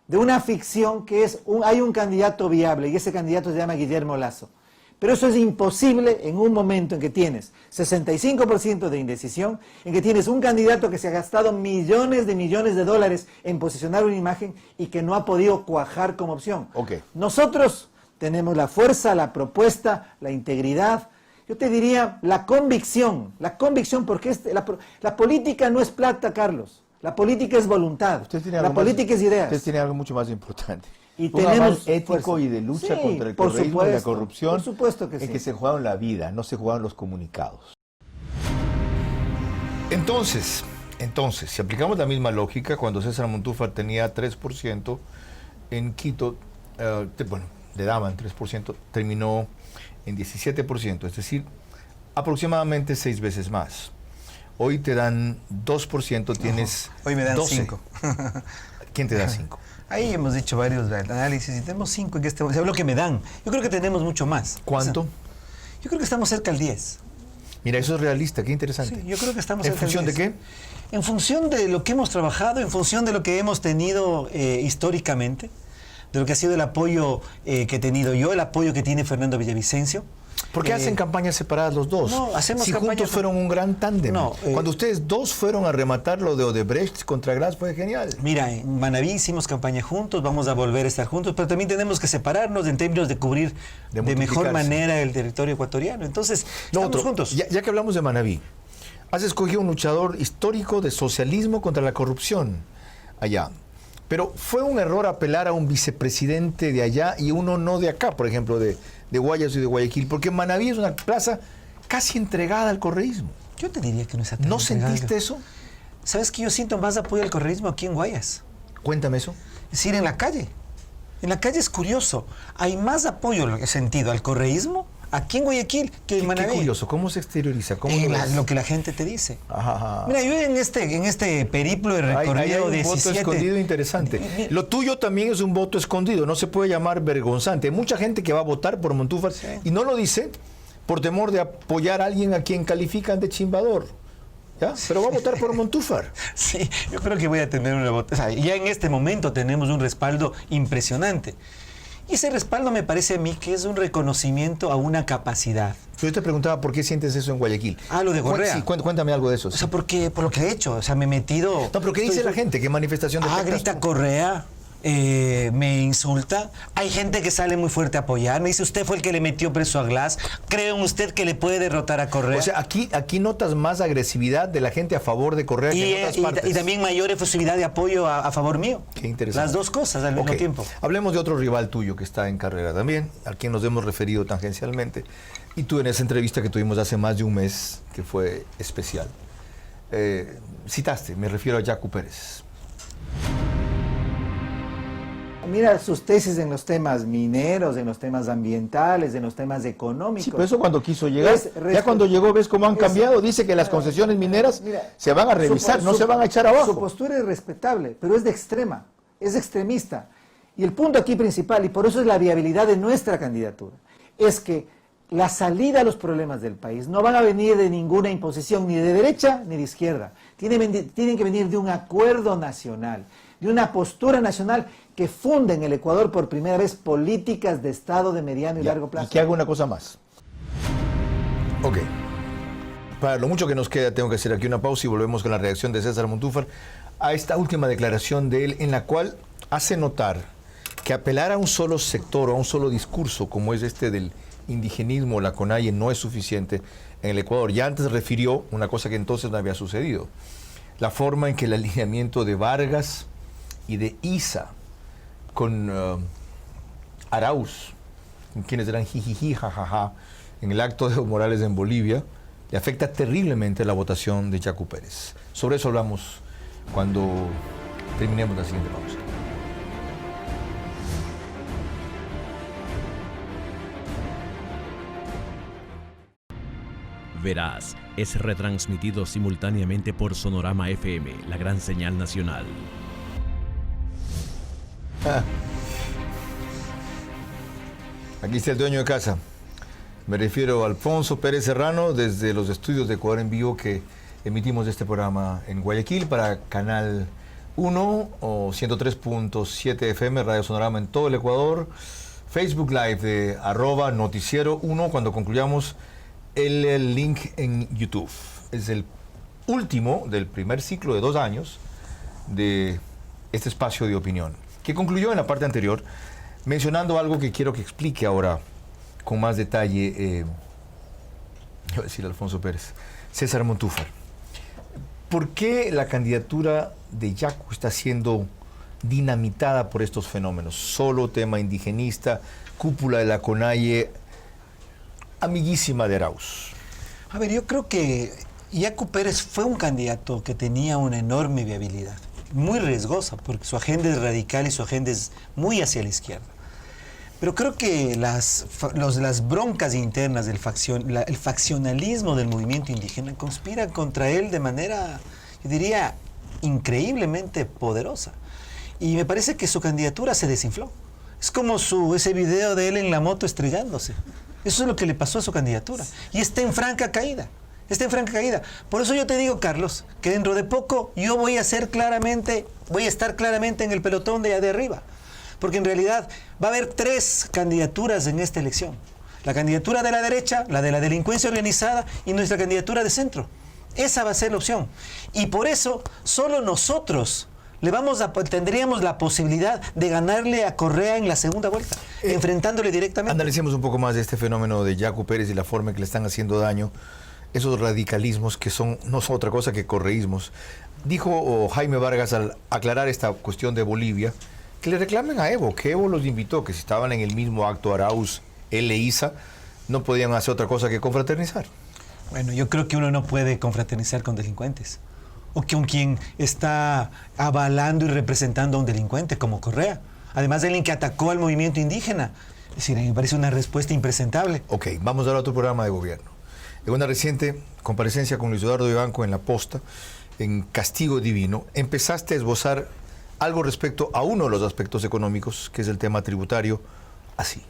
de una ficción que es, hay un candidato viable y ese candidato se llama Guillermo Lasso. Pero eso es imposible en un momento en que tienes 65% de indecisión, en que tienes un candidato que se ha gastado millones de dólares en posicionar una imagen y que no ha podido cuajar como opción. Okay. Nosotros tenemos la fuerza, la propuesta, la integridad, yo te diría la convicción porque la política no es plata, Carlos, la política es voluntad, la política es ideas. Usted tiene algo mucho más importante. Y un tenemos ético fuerza. Y de lucha contra el correísmo y la corrupción, por supuesto que en que se jugaron la vida, no se jugaron los comunicados. Entonces, si aplicamos la misma lógica, cuando César Montúfar tenía 3%, en Quito, le daban 3%, terminó en 17%, es decir, aproximadamente 6 veces más. Hoy te dan 2%, tienes hoy me dan 12. 5. ¿Quién te da 5? Ahí hemos hecho varios análisis y tenemos 5 en este momento. O sea, lo que me dan. Yo creo que tenemos mucho más. ¿Cuánto? O sea, yo creo que estamos cerca del 10. Mira, eso es realista, qué interesante. Sí, yo creo que estamos ¿En cerca función del 10. de qué? En función de lo que hemos trabajado, en función de lo que hemos tenido históricamente, de lo que ha sido el apoyo que he tenido yo, el apoyo que tiene Fernando Villavicencio. ¿Por qué hacen campañas separadas los dos? No, hacemos si campañas juntos fueron un gran tándem. No, cuando ustedes dos fueron a rematar lo de Odebrecht contra Glass fue genial. Mira, en Manabí hicimos campaña juntos, vamos a volver a estar juntos, pero también tenemos que separarnos en términos de cubrir de mejor manera el territorio ecuatoriano. Entonces, estamos juntos. Ya que hablamos de Manabí, has escogido un luchador histórico de socialismo contra la corrupción allá. Pero fue un error apelar a un vicepresidente de allá y uno no de acá, por ejemplo, de Guayas y de Guayaquil, porque Manabí es una plaza casi entregada al correísmo. Yo te diría que no está tan ¿No entregada. sentiste eso? ¿Sabes que yo siento más apoyo al correísmo aquí en Guayas? Cuéntame eso. Es decir, en la calle. En la calle es curioso. Hay más apoyo en sentido al correísmo aquí en Guayaquil que en Manabí. Qué curioso, ¿cómo se exterioriza? ¿Cómo lo que la gente te dice. Ajá. Mira, yo en este periplo de recorrido hay un voto escondido interesante. Lo tuyo también es un voto escondido, no se puede llamar vergonzante. Hay mucha gente que va a votar por Montúfar y no lo dice por temor de apoyar a alguien a quien califican de chimbador. ¿Ya? Pero va a votar por Montúfar. Sí, yo creo que voy a tener una votación. O sea, ya en este momento tenemos un respaldo impresionante. Y ese respaldo me parece a mí que es un reconocimiento a una capacidad. Yo te preguntaba por qué sientes eso en Guayaquil. Ah, lo de Correa. Sí, cuéntame algo de eso. Sí. O sea, porque, por lo que he hecho, o sea, me he metido... No, pero ¿qué dice la gente? ¿Qué manifestación de grita Correa, me insulta. Hay gente que sale muy fuerte a apoyar. Me dice, usted fue el que le metió preso a Glass. ¿Cree usted que le puede derrotar a Correa? O sea, aquí notas más agresividad de la gente a favor de Correa que en otras partes. Y también mayor efusividad de apoyo a favor mío. Qué interesante. Las dos cosas al mismo tiempo. Hablemos de otro rival tuyo que está en carrera también, al quien nos hemos referido tangencialmente. Y tú en esa entrevista que tuvimos hace más de un mes, que fue especial, citaste, me refiero a Yacu Pérez. Mira sus tesis en los temas mineros, en los temas ambientales, en los temas económicos. Sí, pero eso cuando quiso llegar, ya cuando llegó ves cómo han cambiado, dice que las concesiones mineras se van a revisar, no se van a echar abajo. Su postura es respetable, pero es de extrema, es extremista. Y el punto aquí principal, y por eso es la viabilidad de nuestra candidatura, es que la salida a los problemas del país no van a venir de ninguna imposición, ni de derecha ni de izquierda. Tienen que venir de un acuerdo nacional, de una postura nacional que funde en el Ecuador por primera vez políticas de Estado de mediano y largo plazo. Y que haga una cosa más. Ok. Para lo mucho que nos queda, tengo que hacer aquí una pausa y volvemos con la reacción de César Montúfar a esta última declaración de él, en la cual hace notar que apelar a un solo sector o a un solo discurso, como es este del indigenismo, la CONAIE, no es suficiente en el Ecuador. Ya antes refirió una cosa que entonces no había sucedido: la forma en que el alineamiento de Vargas y de Issa con Arauz, quienes eran jijiji, jajaja, en el acto de Evo Morales en Bolivia, le afecta terriblemente la votación de Yacu Pérez. Sobre eso hablamos cuando terminemos la siguiente pausa. Verás es retransmitido simultáneamente por Sonorama FM, la gran señal nacional. Aquí está el dueño de casa. Me refiero a Alfonso Pérez Serrano, desde los estudios de Ecuador en Vivo, que emitimos este programa en Guayaquil para Canal 1 o 103.7 FM, Radio Sonorama en todo el Ecuador, Facebook Live de @noticiero1, cuando concluyamos el link en YouTube. Es el último del primer ciclo de 2 años de este espacio de opinión, que concluyó en la parte anterior mencionando algo que quiero que explique ahora con más detalle, iba a decir Alfonso Pérez, César Montúfar. ¿Por qué la candidatura de Yacu está siendo dinamitada por estos fenómenos? Solo tema indigenista, cúpula de la CONAIE, amiguísima de Arauz. A ver, yo creo que Yacu Pérez fue un candidato que tenía una enorme viabilidad, muy riesgosa, porque su agenda es radical y su agenda es muy hacia la izquierda. Pero creo que las broncas internas del el faccionalismo del movimiento indígena conspiran contra él de manera, yo diría, increíblemente poderosa. Y me parece que su candidatura se desinfló. Es como ese video de él en la moto estrellándose. Eso es lo que le pasó a su candidatura. Y está en franca caída. Está en franca caída. Por eso yo te digo, Carlos, que dentro de poco yo voy a estar claramente en el pelotón de arriba. Porque en realidad va a haber 3 candidaturas en esta elección. La candidatura de la derecha, la de la delincuencia organizada y nuestra candidatura de centro. Esa va a ser la opción. Y por eso solo nosotros tendríamos la posibilidad de ganarle a Correa en la segunda vuelta, enfrentándole directamente. Analicemos un poco más de este fenómeno de Yacu Pérez y la forma en que le están haciendo daño esos radicalismos que no son otra cosa que correísmos. Dijo Jaime Vargas al aclarar esta cuestión de Bolivia, que le reclamen a Evo, que Evo los invitó, que si estaban en el mismo acto Arauz, él e Issa, no podían hacer otra cosa que confraternizar. Bueno, yo creo que uno no puede confraternizar con delincuentes, o con quien está avalando y representando a un delincuente como Correa. Además de alguien que atacó al movimiento indígena. Es decir, me parece una respuesta impresentable. Ok, vamos ahora a otro programa de gobierno. En una reciente comparecencia con Luis Eduardo Vivanco en La Posta, en Castigo Divino, empezaste a esbozar algo respecto a uno de los aspectos económicos, que es el tema tributario, así.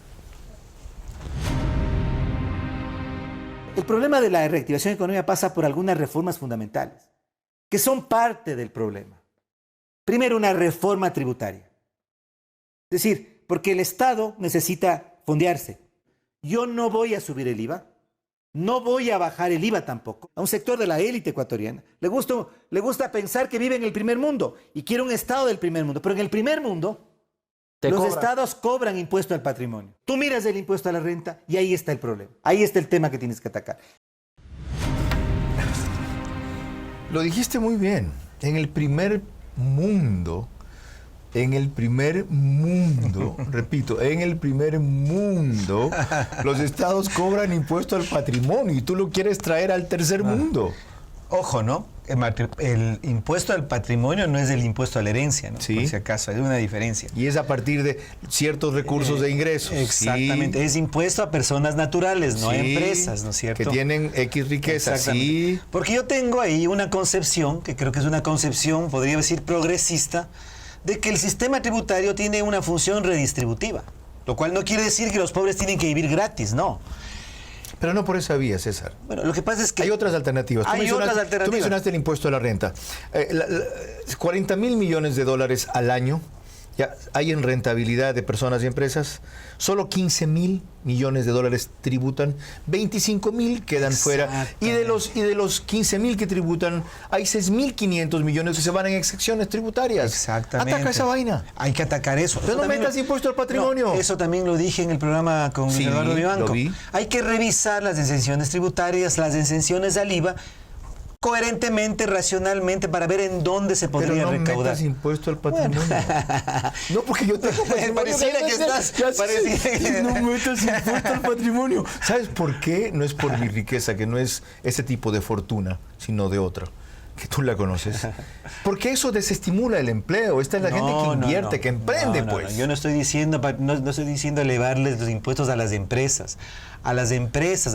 El problema de la reactivación económica pasa por algunas reformas fundamentales, que son parte del problema. Primero, una reforma tributaria. Es decir, Porque el Estado necesita fondearse. Yo no voy a subir el IVA, no voy a bajar el IVA tampoco. A un sector de la élite ecuatoriana le gusta pensar que vive en el primer mundo y quiere un Estado del primer mundo. Pero en el primer mundo los estados cobran impuesto al patrimonio. Tú miras el impuesto a la renta y ahí está el problema. Ahí está el tema que tienes que atacar. Lo dijiste muy bien. En el primer mundo, repito, en el primer mundo, los estados cobran impuesto al patrimonio y tú lo quieres traer al tercer mundo. Ojo, ¿no? El impuesto al patrimonio no es el impuesto a la herencia, ¿no? Sí. Por si acaso, hay una diferencia. Y es a partir de ciertos recursos de ingresos. Exactamente, sí. Es impuesto a personas naturales, no a empresas, ¿no es cierto? Que tienen X riqueza, sí. Porque yo tengo ahí una concepción, que creo que es una concepción, podría decir progresista, de que el sistema tributario tiene una función redistributiva, lo cual no quiere decir que los pobres tienen que vivir gratis, no. Pero no por esa vía, César. Bueno, lo que pasa es que... Hay otras alternativas. Tú mencionaste el impuesto a la renta. 40.000 millones de dólares al año ya hay en rentabilidad de personas y empresas. Solo 15.000 millones de dólares tributan. 25.000 quedan fuera. Y de los 15.000 que tributan, hay 6.500 millones que se van en excepciones tributarias. Exactamente. Ataca esa vaina. Hay que atacar eso. Pero no metas impuesto al patrimonio. No, eso también lo dije en el programa con Eduardo Vivanco. Lo vi. Hay que revisar las exenciones tributarias, las exenciones al IVA, coherentemente, racionalmente, para ver en dónde se podría recaudar. Pero no metas impuesto al patrimonio. No, porque yo tengo patrimonio. Pareciera que estás... No metas impuesto al patrimonio. ¿Sabes por qué? No es por mi riqueza, que no es ese tipo de fortuna, sino de otra, que tú la conoces. Porque eso desestimula el empleo. Esta es la gente que invierte, que emprende, pues. Yo no estoy diciendo elevarles los impuestos a las empresas. A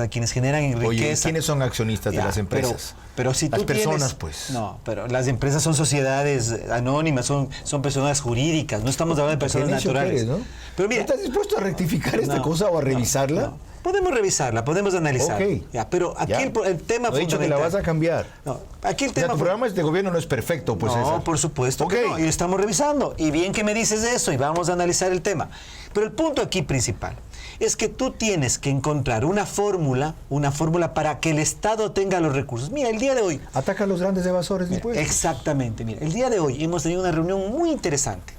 quienes generan riqueza. Oye, ¿quiénes son accionistas de las empresas? Pero si las personas, pues. No, pero las empresas son sociedades anónimas, son personas jurídicas, no estamos hablando de personas naturales. ¿No? Pero mira, ¿estás dispuesto a rectificar esta cosa o a revisarla? No. Podemos revisarla, podemos analizar. Okay. Pero aquí el tema no he dicho que la vas a cambiar. No, aquí el tema. Tu programa de gobierno no es perfecto, pues. No, César. por supuesto que no. Y lo estamos revisando. Y bien que me dices eso y vamos a analizar el tema. Pero el punto aquí principal es que tú tienes que encontrar una fórmula para que el Estado tenga los recursos. Mira, el día de hoy... Ataca a los grandes evasores de impuestos. Exactamente. Mira, el día de hoy hemos tenido una reunión muy interesante,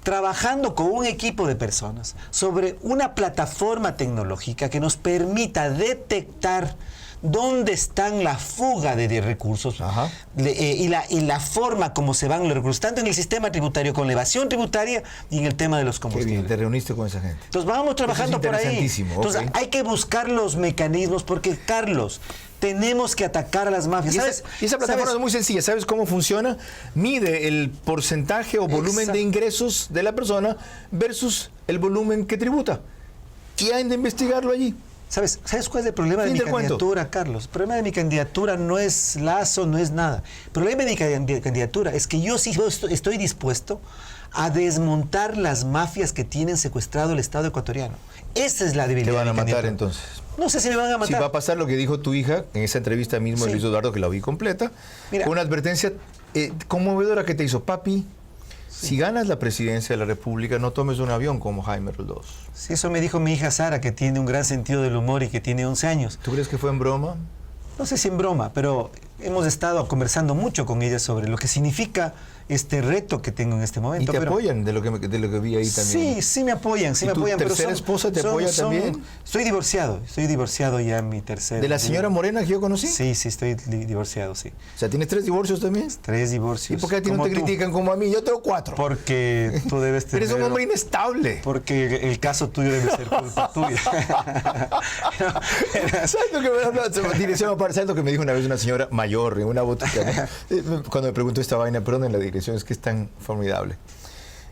trabajando con un equipo de personas sobre una plataforma tecnológica que nos permita detectar dónde están la fuga de recursos y la forma como se van los recursos, tanto en el sistema tributario, con la evasión tributaria y en el tema de los combustibles. Qué bien, te reuniste con esa gente. Entonces vamos trabajando por ahí. Entonces hay que buscar los mecanismos porque, Carlos, tenemos que atacar a las mafias. Y esa plataforma es muy sencilla. ¿Sabes cómo funciona? Mide el porcentaje o volumen de ingresos de la persona versus el volumen que tributa. Y hay de investigarlo allí. ¿Sabes cuál es el problema de mi candidatura, Carlos? El problema de mi candidatura no es Lazo, no es nada. El problema de mi candidatura es que yo sí estoy dispuesto a desmontar las mafias que tienen secuestrado el Estado ecuatoriano. Esa es la debilidad. ¿Te van a matar entonces? No sé si me van a matar. Si va a pasar lo que dijo tu hija en esa entrevista mismo de Luis Eduardo, que la vi completa, con una advertencia conmovedora que te hizo: papi, si ganas la presidencia de la República, no tomes un avión como Jaime Roldós. Sí, eso me dijo mi hija Sara, que tiene un gran sentido del humor y que tiene 11 años. ¿Tú crees que fue en broma? No sé si en broma, pero hemos estado conversando mucho con ella sobre lo que significa este reto que tengo en este momento. ¿Y te apoyan de lo que vi ahí también? Sí me apoyan, ¿Y tu tercera esposa te apoya también? Estoy divorciado ya en mi tercer... ¿De la señora Morena que yo conocí? Sí, estoy divorciado, sí. O sea, ¿tienes 3 divorcios también? 3 divorcios. ¿Y por qué a ti no te critican como a mí? Yo tengo 4. Porque tú debes tener... Eres un hombre inestable. Porque el caso tuyo debe ser culpa tuya. ¿Sabes lo que me ¿sabes lo que me dijo una vez una señora mayor en una botica, ¿no? Cuando me preguntó esta vaina, perdón, en la dirección, es que es tan formidable.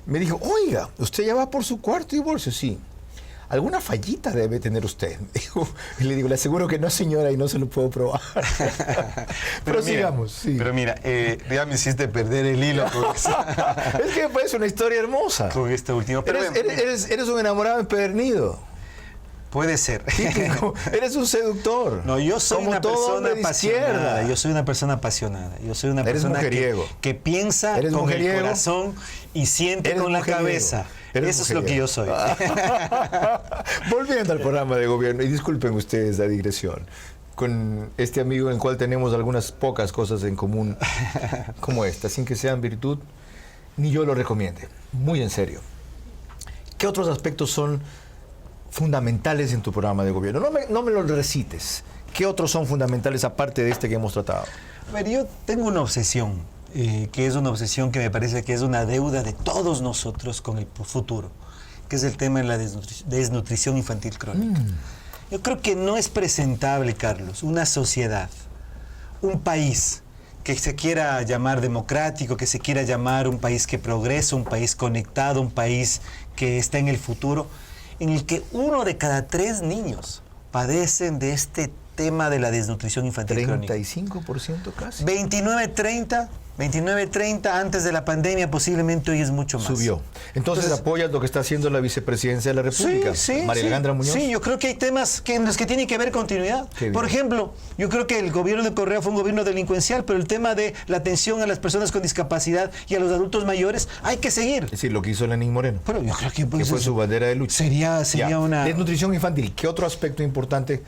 Me dijo: oiga, ¿usted ya va por su 4º divorcio? Sí. ¿Alguna fallita debe tener usted? Y le digo: le aseguro que no, señora, y no se lo puedo probar. Pero sigamos. Sí. Pero mira, ya me hiciste perder el hilo con esa. Es que me parece una historia hermosa. Con esta última. Pero eres un enamorado empedernido. Puede ser. Eres un seductor. No, yo soy una persona apasionada. Yo soy una persona apasionada. Yo soy una persona que piensa con el corazón y siente con la cabeza. Eso es lo que yo soy. Volviendo al programa de gobierno, y disculpen ustedes la digresión, con este amigo en el cual tenemos algunas pocas cosas en común como esta, sin que sean virtud, ni yo lo recomiende, muy en serio. ¿Qué otros aspectos son fundamentales en tu programa de gobierno? No me los recites. ¿Qué otros son fundamentales aparte de este que hemos tratado? A ver, yo tengo una obsesión, que es una obsesión que me parece que es una deuda de todos nosotros con el futuro, que es el tema de la desnutrición infantil crónica. Yo creo que no es presentable, Carlos, una sociedad, un país que se quiera llamar democrático, que se quiera llamar un país que progresa, un país conectado, un país que está en el futuro, en el que 1 de cada 3 niños padecen de este tema de la desnutrición infantil crónica. 35% casi. 29-30 antes de la pandemia, posiblemente hoy es mucho más. Subió. Entonces apoyas lo que está haciendo la vicepresidencia de la República, María Alejandra Muñoz. Sí, yo creo que hay temas en los que tiene que haber continuidad. Por ejemplo, yo creo que el gobierno de Correa fue un gobierno delincuencial, pero el tema de la atención a las personas con discapacidad y a los adultos mayores hay que seguir. Es decir, lo que hizo Lenín Moreno. Pero yo creo que, fue su bandera de lucha. Sería una... Desnutrición infantil, ¿qué otro aspecto importante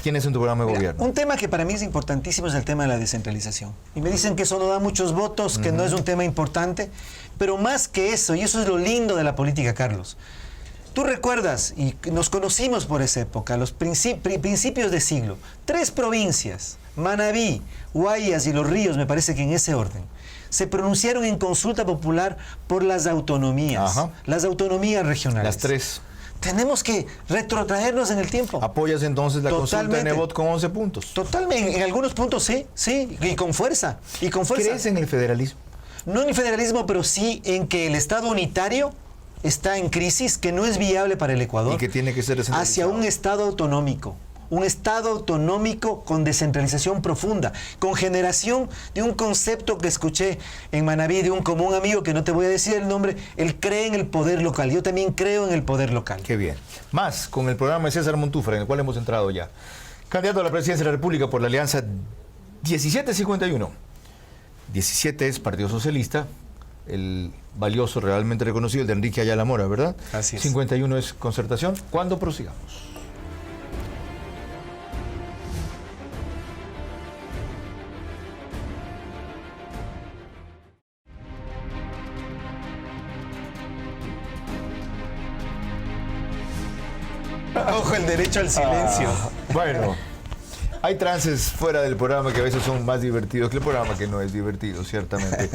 tienes en tu programa de gobierno? Un tema que para mí es importantísimo es el tema de la descentralización. Y me dicen que eso no da muchos votos, que no es un tema importante, pero más que eso, y eso es lo lindo de la política, Carlos. Tú recuerdas, y nos conocimos por esa época, los principios de siglo, 3 provincias, Manabí, Guayas y Los Ríos, me parece que en ese orden, se pronunciaron en consulta popular por las autonomías, las autonomías regionales. Las 3. Tenemos que retrotraernos en el tiempo. ¿Apoyas entonces la consulta de Nebot con 11 puntos? Totalmente, en algunos puntos sí, y con fuerza. ¿Crees en el federalismo? No en el federalismo, pero sí en que el Estado unitario está en crisis, que no es viable para el Ecuador. Y que tiene que ser descentralizado. Hacia un Estado autonómico. Un Estado autonómico con descentralización profunda, con generación de un concepto que escuché en Manabí de un común amigo, que no te voy a decir el nombre. Él cree en el poder local. Yo también creo en el poder local. Qué bien. Más con el programa de César Montúfar, en el cual hemos entrado ya. Candidato a la presidencia de la República por la alianza 1751. 17 es Partido Socialista, el valioso, realmente reconocido, el de Enrique Ayala Mora, ¿verdad? Así es. 51 es Concertación. ¿Cuándo prosigamos? Ojo, el derecho al silencio. Bueno, hay trances fuera del programa que a veces son más divertidos que el programa, que no es divertido, ciertamente.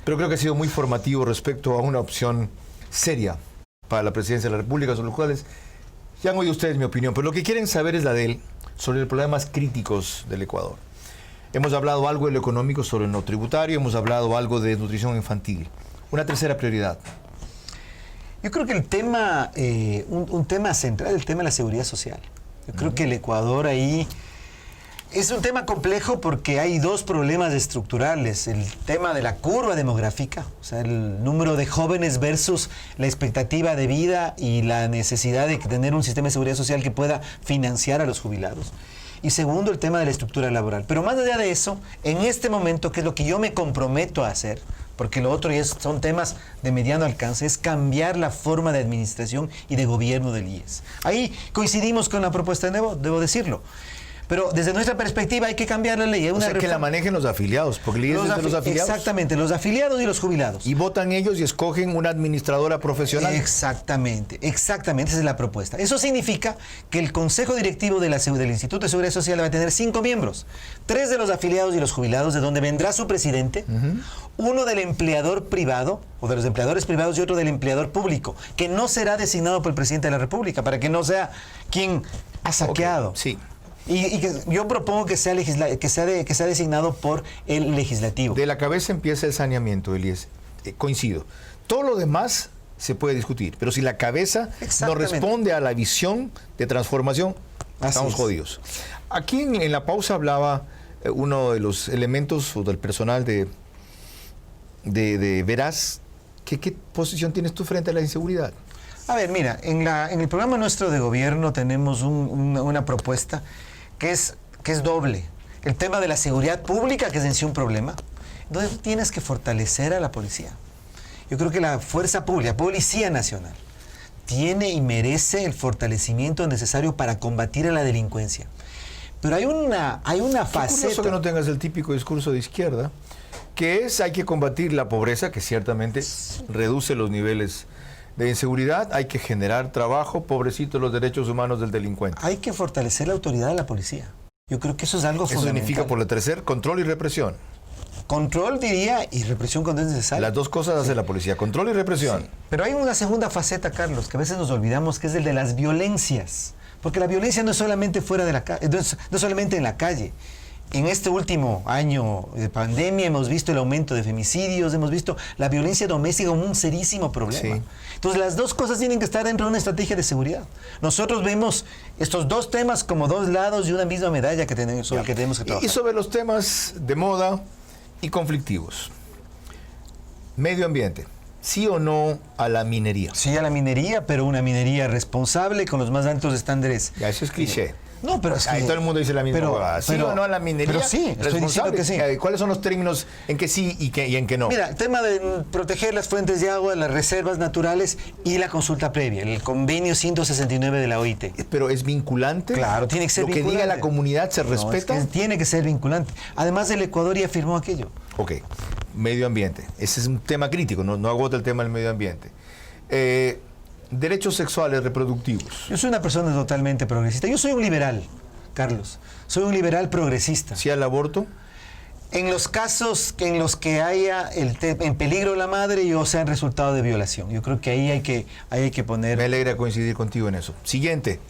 Pero creo que ha sido muy formativo respecto a una opción seria para la presidencia de la República, sobre los cuales ya han oído ustedes mi opinión. Pero lo que quieren saber es la de él sobre los problemas críticos del Ecuador. Hemos hablado algo de lo económico, sobre lo tributario, hemos hablado algo de nutrición infantil. Una tercera prioridad. Yo creo que el tema, un tema central, el tema de la seguridad social. Yo creo que el Ecuador ahí es un tema complejo porque hay 2 problemas estructurales. El tema de la curva demográfica, o sea, el número de jóvenes versus la expectativa de vida y la necesidad de tener un sistema de seguridad social que pueda financiar a los jubilados. Y segundo, el tema de la estructura laboral. Pero más allá de eso, en este momento, que es lo que yo me comprometo a hacer, porque lo otro son temas de mediano alcance, es cambiar la forma de administración y de gobierno del IES. Ahí coincidimos con la propuesta de Nebot, debo decirlo. Pero desde nuestra perspectiva hay que cambiar la ley. O sea, que la manejen los afiliados, porque el IES es de los afiliados. Exactamente, los afiliados y los jubilados. Y votan ellos y escogen una administradora profesional. Exactamente, esa es la propuesta. Eso significa que el Consejo Directivo del Instituto de Seguridad Social va a tener 5 miembros. 3 de los afiliados y los jubilados, de donde vendrá su presidente, uno del empleador privado, o de los empleadores privados, y otro del empleador público, que no será designado por el presidente de la República, para que no sea quien ha saqueado. Sí. Y que yo propongo que sea designado por el legislativo. De la cabeza empieza el saneamiento, Elías. Coincido. Todo lo demás se puede discutir, pero si la cabeza no responde a la visión de transformación, estamos jodidos. Aquí en la pausa hablaba uno de los elementos o del personal de Veraz. ¿Qué posición tienes tú frente a la inseguridad? A ver, mira, en el programa nuestro de gobierno tenemos una propuesta que es doble. El tema de la seguridad pública, que es en sí un problema. Entonces tienes que fortalecer a la policía. Yo creo que la fuerza pública, Policía Nacional, tiene y merece el fortalecimiento necesario para combatir a la delincuencia. Pero hay una faceta... Es curioso que no tengas el típico discurso de izquierda, que es hay que combatir la pobreza, que ciertamente reduce los niveles de inseguridad, hay que generar trabajo, pobrecitos los derechos humanos del delincuente. Hay que fortalecer la autoridad de la policía. Yo creo que eso es algo fundamental. Eso significa, por el tercer, control y represión. Control, diría, y represión cuando es necesario. Las dos cosas hace la policía, control y represión. Sí. Pero hay una segunda faceta, Carlos, que a veces nos olvidamos, que es el de las violencias. Porque la violencia no es solamente fuera de la calle, no es solamente en la calle. En este último año de pandemia hemos visto el aumento de femicidios, hemos visto la violencia doméstica como un serísimo problema. Sí. Entonces las dos cosas tienen que estar dentro de una estrategia de seguridad. Nosotros vemos estos dos temas como dos lados de una misma medalla que tenemos, sobre el que tenemos que trabajar. Y sobre los temas de moda y conflictivos. Medio ambiente. ¿Sí o no a la minería? Sí a la minería, pero una minería responsable con los más altos estándares. Ya, eso es cliché. No, pero es que... Ahí todo el mundo dice la misma cosa. ¿Sí o no a la minería? Pero sí, estoy diciendo que sí. ¿Cuáles son los términos en que sí y en que no? Mira, el tema de proteger las fuentes de agua, las reservas naturales y la consulta previa, el convenio 169 de la OIT. ¿Pero es vinculante? Claro, tiene que ser vinculante. ¿Lo que diga la comunidad se respeta? Es que tiene que ser vinculante. Además, el Ecuador ya firmó aquello. Ok, medio ambiente. Ese es un tema crítico, no agota el tema del medio ambiente. Derechos sexuales reproductivos. Yo soy una persona totalmente progresista. Yo soy un liberal, Carlos. Soy un liberal progresista. ¿Sí al aborto? En los casos en los que haya en peligro la madre o sea en resultado de violación. Yo creo que ahí hay que poner... Me alegra coincidir contigo en eso. Siguiente,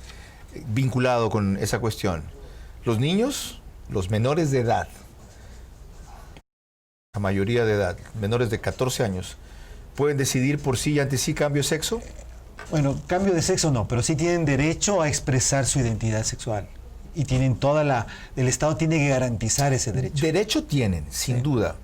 vinculado con esa cuestión. Los niños, los menores de edad, la mayoría de edad, menores de 14 años, ¿pueden decidir por sí y ante sí cambio de sexo? Bueno, cambio de sexo no, pero sí tienen derecho a expresar su identidad sexual. Y tienen el Estado tiene que garantizar ese derecho. Derecho tienen, sin duda,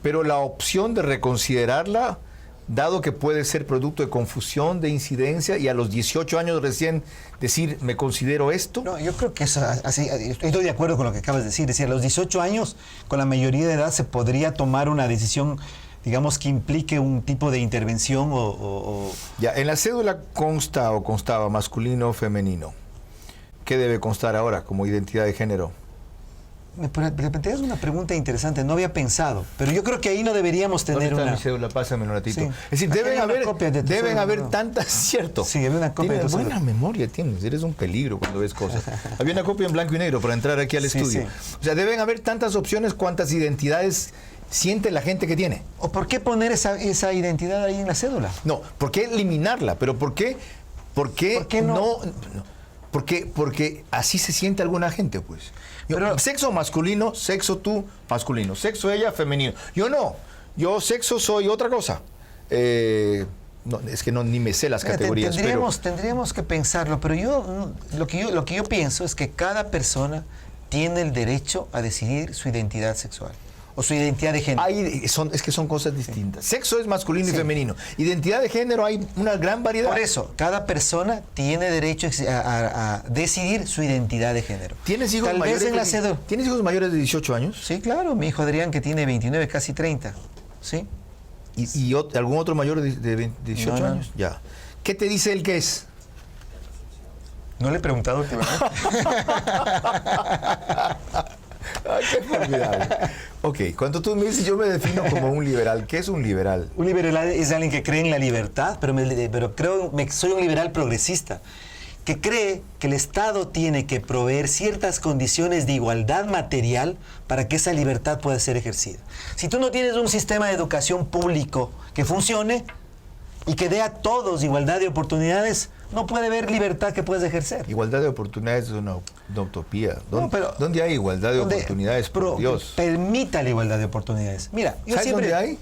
pero la opción de reconsiderarla, dado que puede ser producto de confusión, de incidencia, y a los 18 años recién decir, me considero esto. No, yo creo que eso, así, estoy de acuerdo con lo que acabas de decir. Es decir, a los 18 años, con la mayoría de edad, se podría tomar una decisión, digamos, que implique un tipo de intervención o... Ya, en la cédula consta o constaba masculino o femenino. ¿Qué debe constar ahora como identidad de género? Me planteas una pregunta interesante, no había pensado, pero yo creo que ahí no deberíamos tener una... mi cédula? Pásamelo un ratito. Sí. Es decir, deben haber tantas, ¿cierto? Sí, había una copia. Tienes buena memoria, tienes, eres un peligro cuando ves cosas. Había una copia en blanco y negro para entrar aquí al estudio. Sí. O sea, deben haber tantas opciones cuantas identidades siente la gente que tiene. ¿O por qué poner esa identidad ahí en la cédula? No, ¿por qué eliminarla? Pero ¿por qué no? Porque así se siente alguna gente, pues. Pero, sexo masculino, sexo tú, masculino. Sexo ella, femenino. Yo no. Yo sexo soy otra cosa. No, es que ni me sé las categorías. Tendríamos que pensarlo, pero lo que yo pienso es que cada persona tiene el derecho a decidir su identidad sexual. O su identidad de género. Es que son cosas distintas. Sexo es masculino y femenino. Identidad de género hay una gran variedad. Por eso, cada persona tiene derecho a decidir su identidad de género. ¿Tienes hijos mayores de 18 años? Sí, claro. Mi hijo Adrián, que tiene 29, casi 30. ¿Sí? ¿Y algún otro mayor de 18 años? Ya. ¿Qué te dice él que es? No le he preguntado últimamente. Ay, qué formidable. Ok, cuando tú me dices, yo me defino como un liberal. ¿Qué es un liberal? Un liberal es alguien que cree en la libertad, pero soy un liberal progresista, que cree que el Estado tiene que proveer ciertas condiciones de igualdad material para que esa libertad pueda ser ejercida. Si tú no tienes un sistema de educación público que funcione y que dé a todos igualdad de oportunidades, no puede haber libertad que puedes ejercer. Igualdad de oportunidades es una utopía. ¿Dónde hay igualdad de oportunidades? Por Dios. Permita la igualdad de oportunidades. Mira, ¿sabes dónde hay?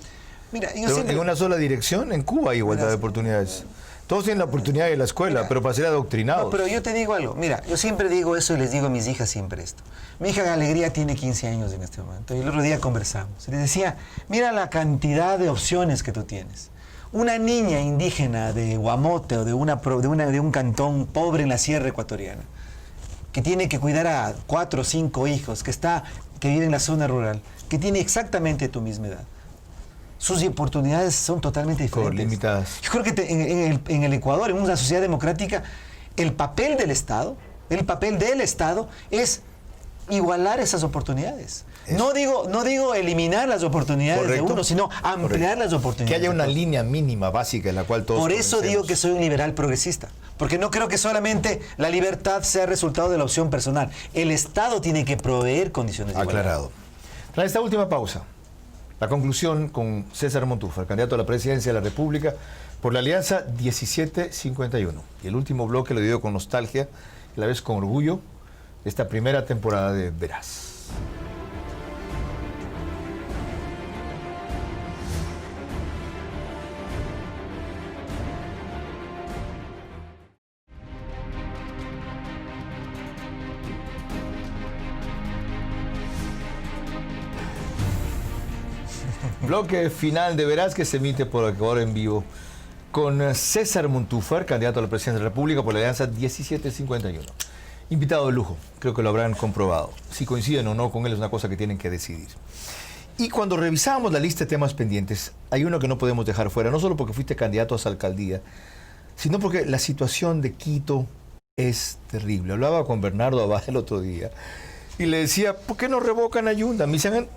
En una sola dirección, en Cuba hay igualdad de oportunidades. Todos tienen la oportunidad de ir a la escuela, pero para ser adoctrinados. No, pero yo te digo algo. Mira, yo siempre digo eso y les digo a mis hijas siempre esto. Mi hija Alegría tiene 15 años en este momento. Y el otro día conversamos. Y le decía, mira la cantidad de opciones que tú tienes. Una niña indígena de Guamote o de un cantón pobre en la sierra ecuatoriana, que tiene que cuidar a 4 o 5 hijos, que vive en la zona rural, que tiene exactamente tu misma edad. sus oportunidades son totalmente diferentes. Limitadas. Yo creo que en el Ecuador, en una sociedad democrática, el papel del Estado es igualar esas oportunidades. No digo eliminar las oportunidades de uno, sino ampliar las oportunidades. Que haya una línea mínima básica en la cual todos. Por eso digo que soy un liberal progresista, porque no creo que solamente la libertad sea resultado de la opción personal. El Estado tiene que proveer condiciones de igualdad. Aclarado. Tras esta última pausa, la conclusión con César Montúfar, candidato a la presidencia de la República por la Alianza 1751. Y el último bloque lo dio con nostalgia, y a la vez con orgullo, de esta primera temporada de Verás. Bloque final de Verás que se emite por Ecuador en vivo con César Montúfar, candidato a la presidencia de la República por la Alianza 1751. Invitado de lujo, creo que lo habrán comprobado. Si coinciden o no con él es una cosa que tienen que decidir. Y cuando revisamos la lista de temas pendientes, hay uno que no podemos dejar fuera, no solo porque fuiste candidato a esa alcaldía, sino porque la situación de Quito es terrible. Hablaba con Bernardo Abad el otro día y le decía, ¿por qué no revocan a Yunda? Me dicen,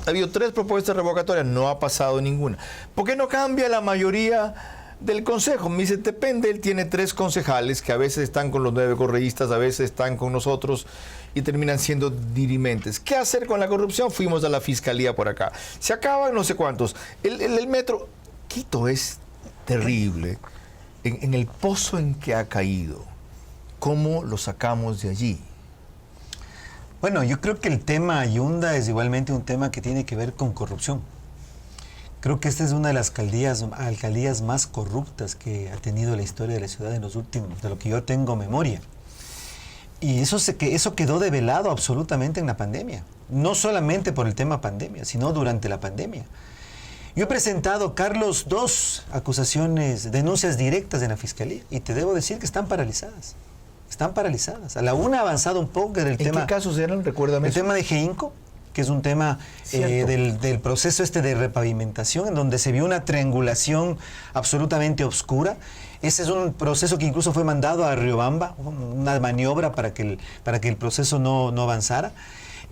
ha habido 3 propuestas revocatorias, no ha pasado ninguna. ¿Por qué no cambia la mayoría del consejo? Me dice, depende, él tiene 3 concejales que a veces están con los 9 correístas, a veces están con nosotros y terminan siendo dirimentes. ¿Qué hacer con la corrupción? Fuimos a la fiscalía por acá. Se acaban no sé cuántos. El metro, Quito es terrible en el pozo en que ha caído. ¿Cómo lo sacamos de allí? Bueno, yo creo que el tema Yunda es igualmente un tema que tiene que ver con corrupción. Creo que esta es una de las alcaldías más corruptas que ha tenido la historia de la ciudad en los últimos, de lo que yo tengo memoria. Y eso quedó develado absolutamente en la pandemia. No solamente por el tema pandemia, sino durante la pandemia. Yo he presentado, Carlos, 2 denuncias directas en la fiscalía, y te debo decir que están paralizadas. Están paralizadas. A la una ha avanzado un poco del tema. ¿En qué casos eran? Recuérdame. El tema de Geinco, que es un tema del proceso de repavimentación, en donde se vio una triangulación absolutamente oscura. Ese es un proceso que incluso fue mandado a Riobamba, una maniobra para que el proceso no avanzara.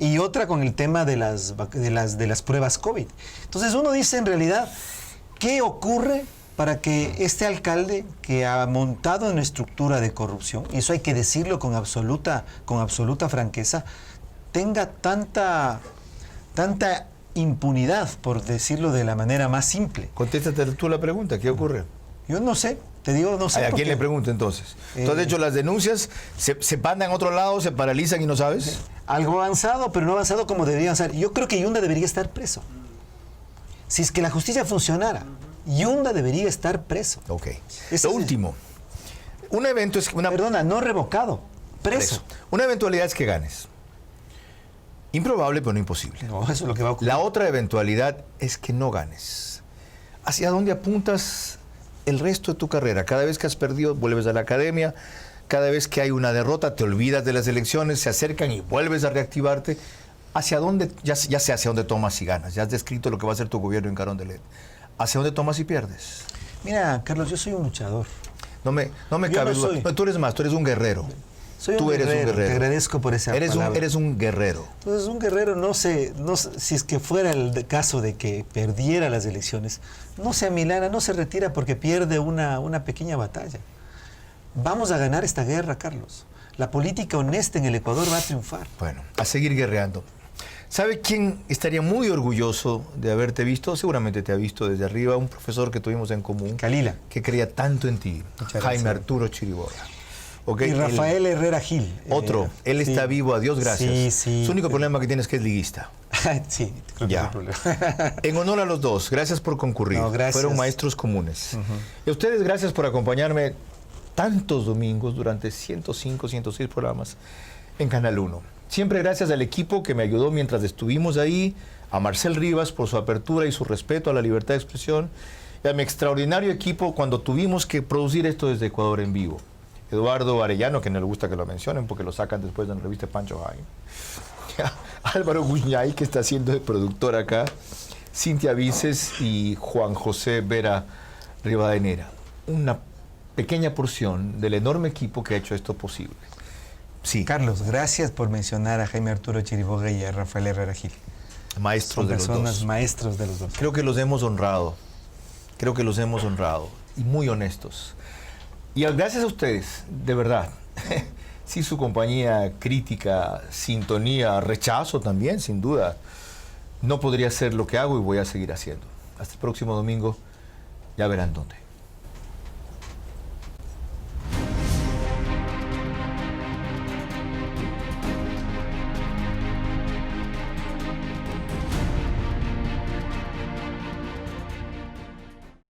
Y otra con el tema de las pruebas COVID. Entonces uno dice en realidad, ¿qué ocurre para que este alcalde que ha montado una estructura de corrupción, y eso hay que decirlo con absoluta franqueza, tenga tanta impunidad, por decirlo de la manera más simple? Contéstate tú la pregunta, ¿qué ocurre? Yo no sé, te digo, no sé. ¿A quién le pregunto entonces? ¿Tú has hecho las denuncias? ¿Se mandan a otro lado, se paralizan y no sabes? Algo avanzado, pero no avanzado como debería avanzar. Yo creo que Yunda debería estar preso. Si es que la justicia funcionara, Yunda debería estar preso. Ok. Lo último. Un evento es... Perdona, no revocado. Preso. Una eventualidad es que ganes. Improbable, pero no imposible. No, eso es lo que va a ocurrir. La otra eventualidad es que no ganes. ¿Hacia dónde apuntas el resto de tu carrera? Cada vez que has perdido, vuelves a la academia. Cada vez que hay una derrota, te olvidas de las elecciones, se acercan y vuelves a reactivarte. ¿Hacia dónde? Ya sé hacia dónde tomas y ganas. Ya has descrito lo que va a hacer tu gobierno en Carondelet. ¿Hacia dónde tomas y pierdes? Mira, Carlos, yo soy un luchador. No me cabe duda. No, tú eres más, tú eres un guerrero. Eres un guerrero. Te agradezco por esa palabra. Eres un guerrero. Entonces, un guerrero, no sé, si es que fuera el caso de que perdiera las elecciones, no se amilana, no se retira porque pierde una pequeña batalla. Vamos a ganar esta guerra, Carlos. La política honesta en el Ecuador va a triunfar. Bueno, a seguir guerreando. ¿Sabe quién estaría muy orgulloso de haberte visto? Seguramente te ha visto desde arriba, un profesor que tuvimos en común. Calila. Que creía tanto en ti. Jaime Arturo Chiriboga. Okay, y Rafael Herrera Gil. Otro. Él está vivo, a Dios gracias. Sí. Su único problema que tienes es que es liguista. Sí, creo que es el problema. En honor a los dos, gracias por concurrir. No, gracias. Fueron maestros comunes. Y a ustedes, gracias por acompañarme tantos domingos durante 105, 106 programas en Canal 1. Siempre gracias al equipo que me ayudó mientras estuvimos ahí, a Marcel Rivas por su apertura y su respeto a la libertad de expresión, y a mi extraordinario equipo cuando tuvimos que producir esto desde Ecuador en vivo. Eduardo Arellano, que no le gusta que lo mencionen porque lo sacan después de la revista Pancho Jaime. Álvaro Guñay, que está haciendo de productor acá. Cintia Vices y Juan José Vera Rivadeneira. Una pequeña porción del enorme equipo que ha hecho esto posible. Sí. Carlos, gracias por mencionar a Jaime Arturo Chiriboga y a Rafael Herrera Gil. Maestros de los dos. Personas maestros de los dos. Creo que los hemos honrado. Creo que los hemos honrado. Y muy honestos. Y gracias a ustedes, de verdad. Sí, su compañía, crítica, sintonía, rechazo también, sin duda. No podría ser lo que hago y voy a seguir haciendo. Hasta el próximo domingo, ya verán dónde.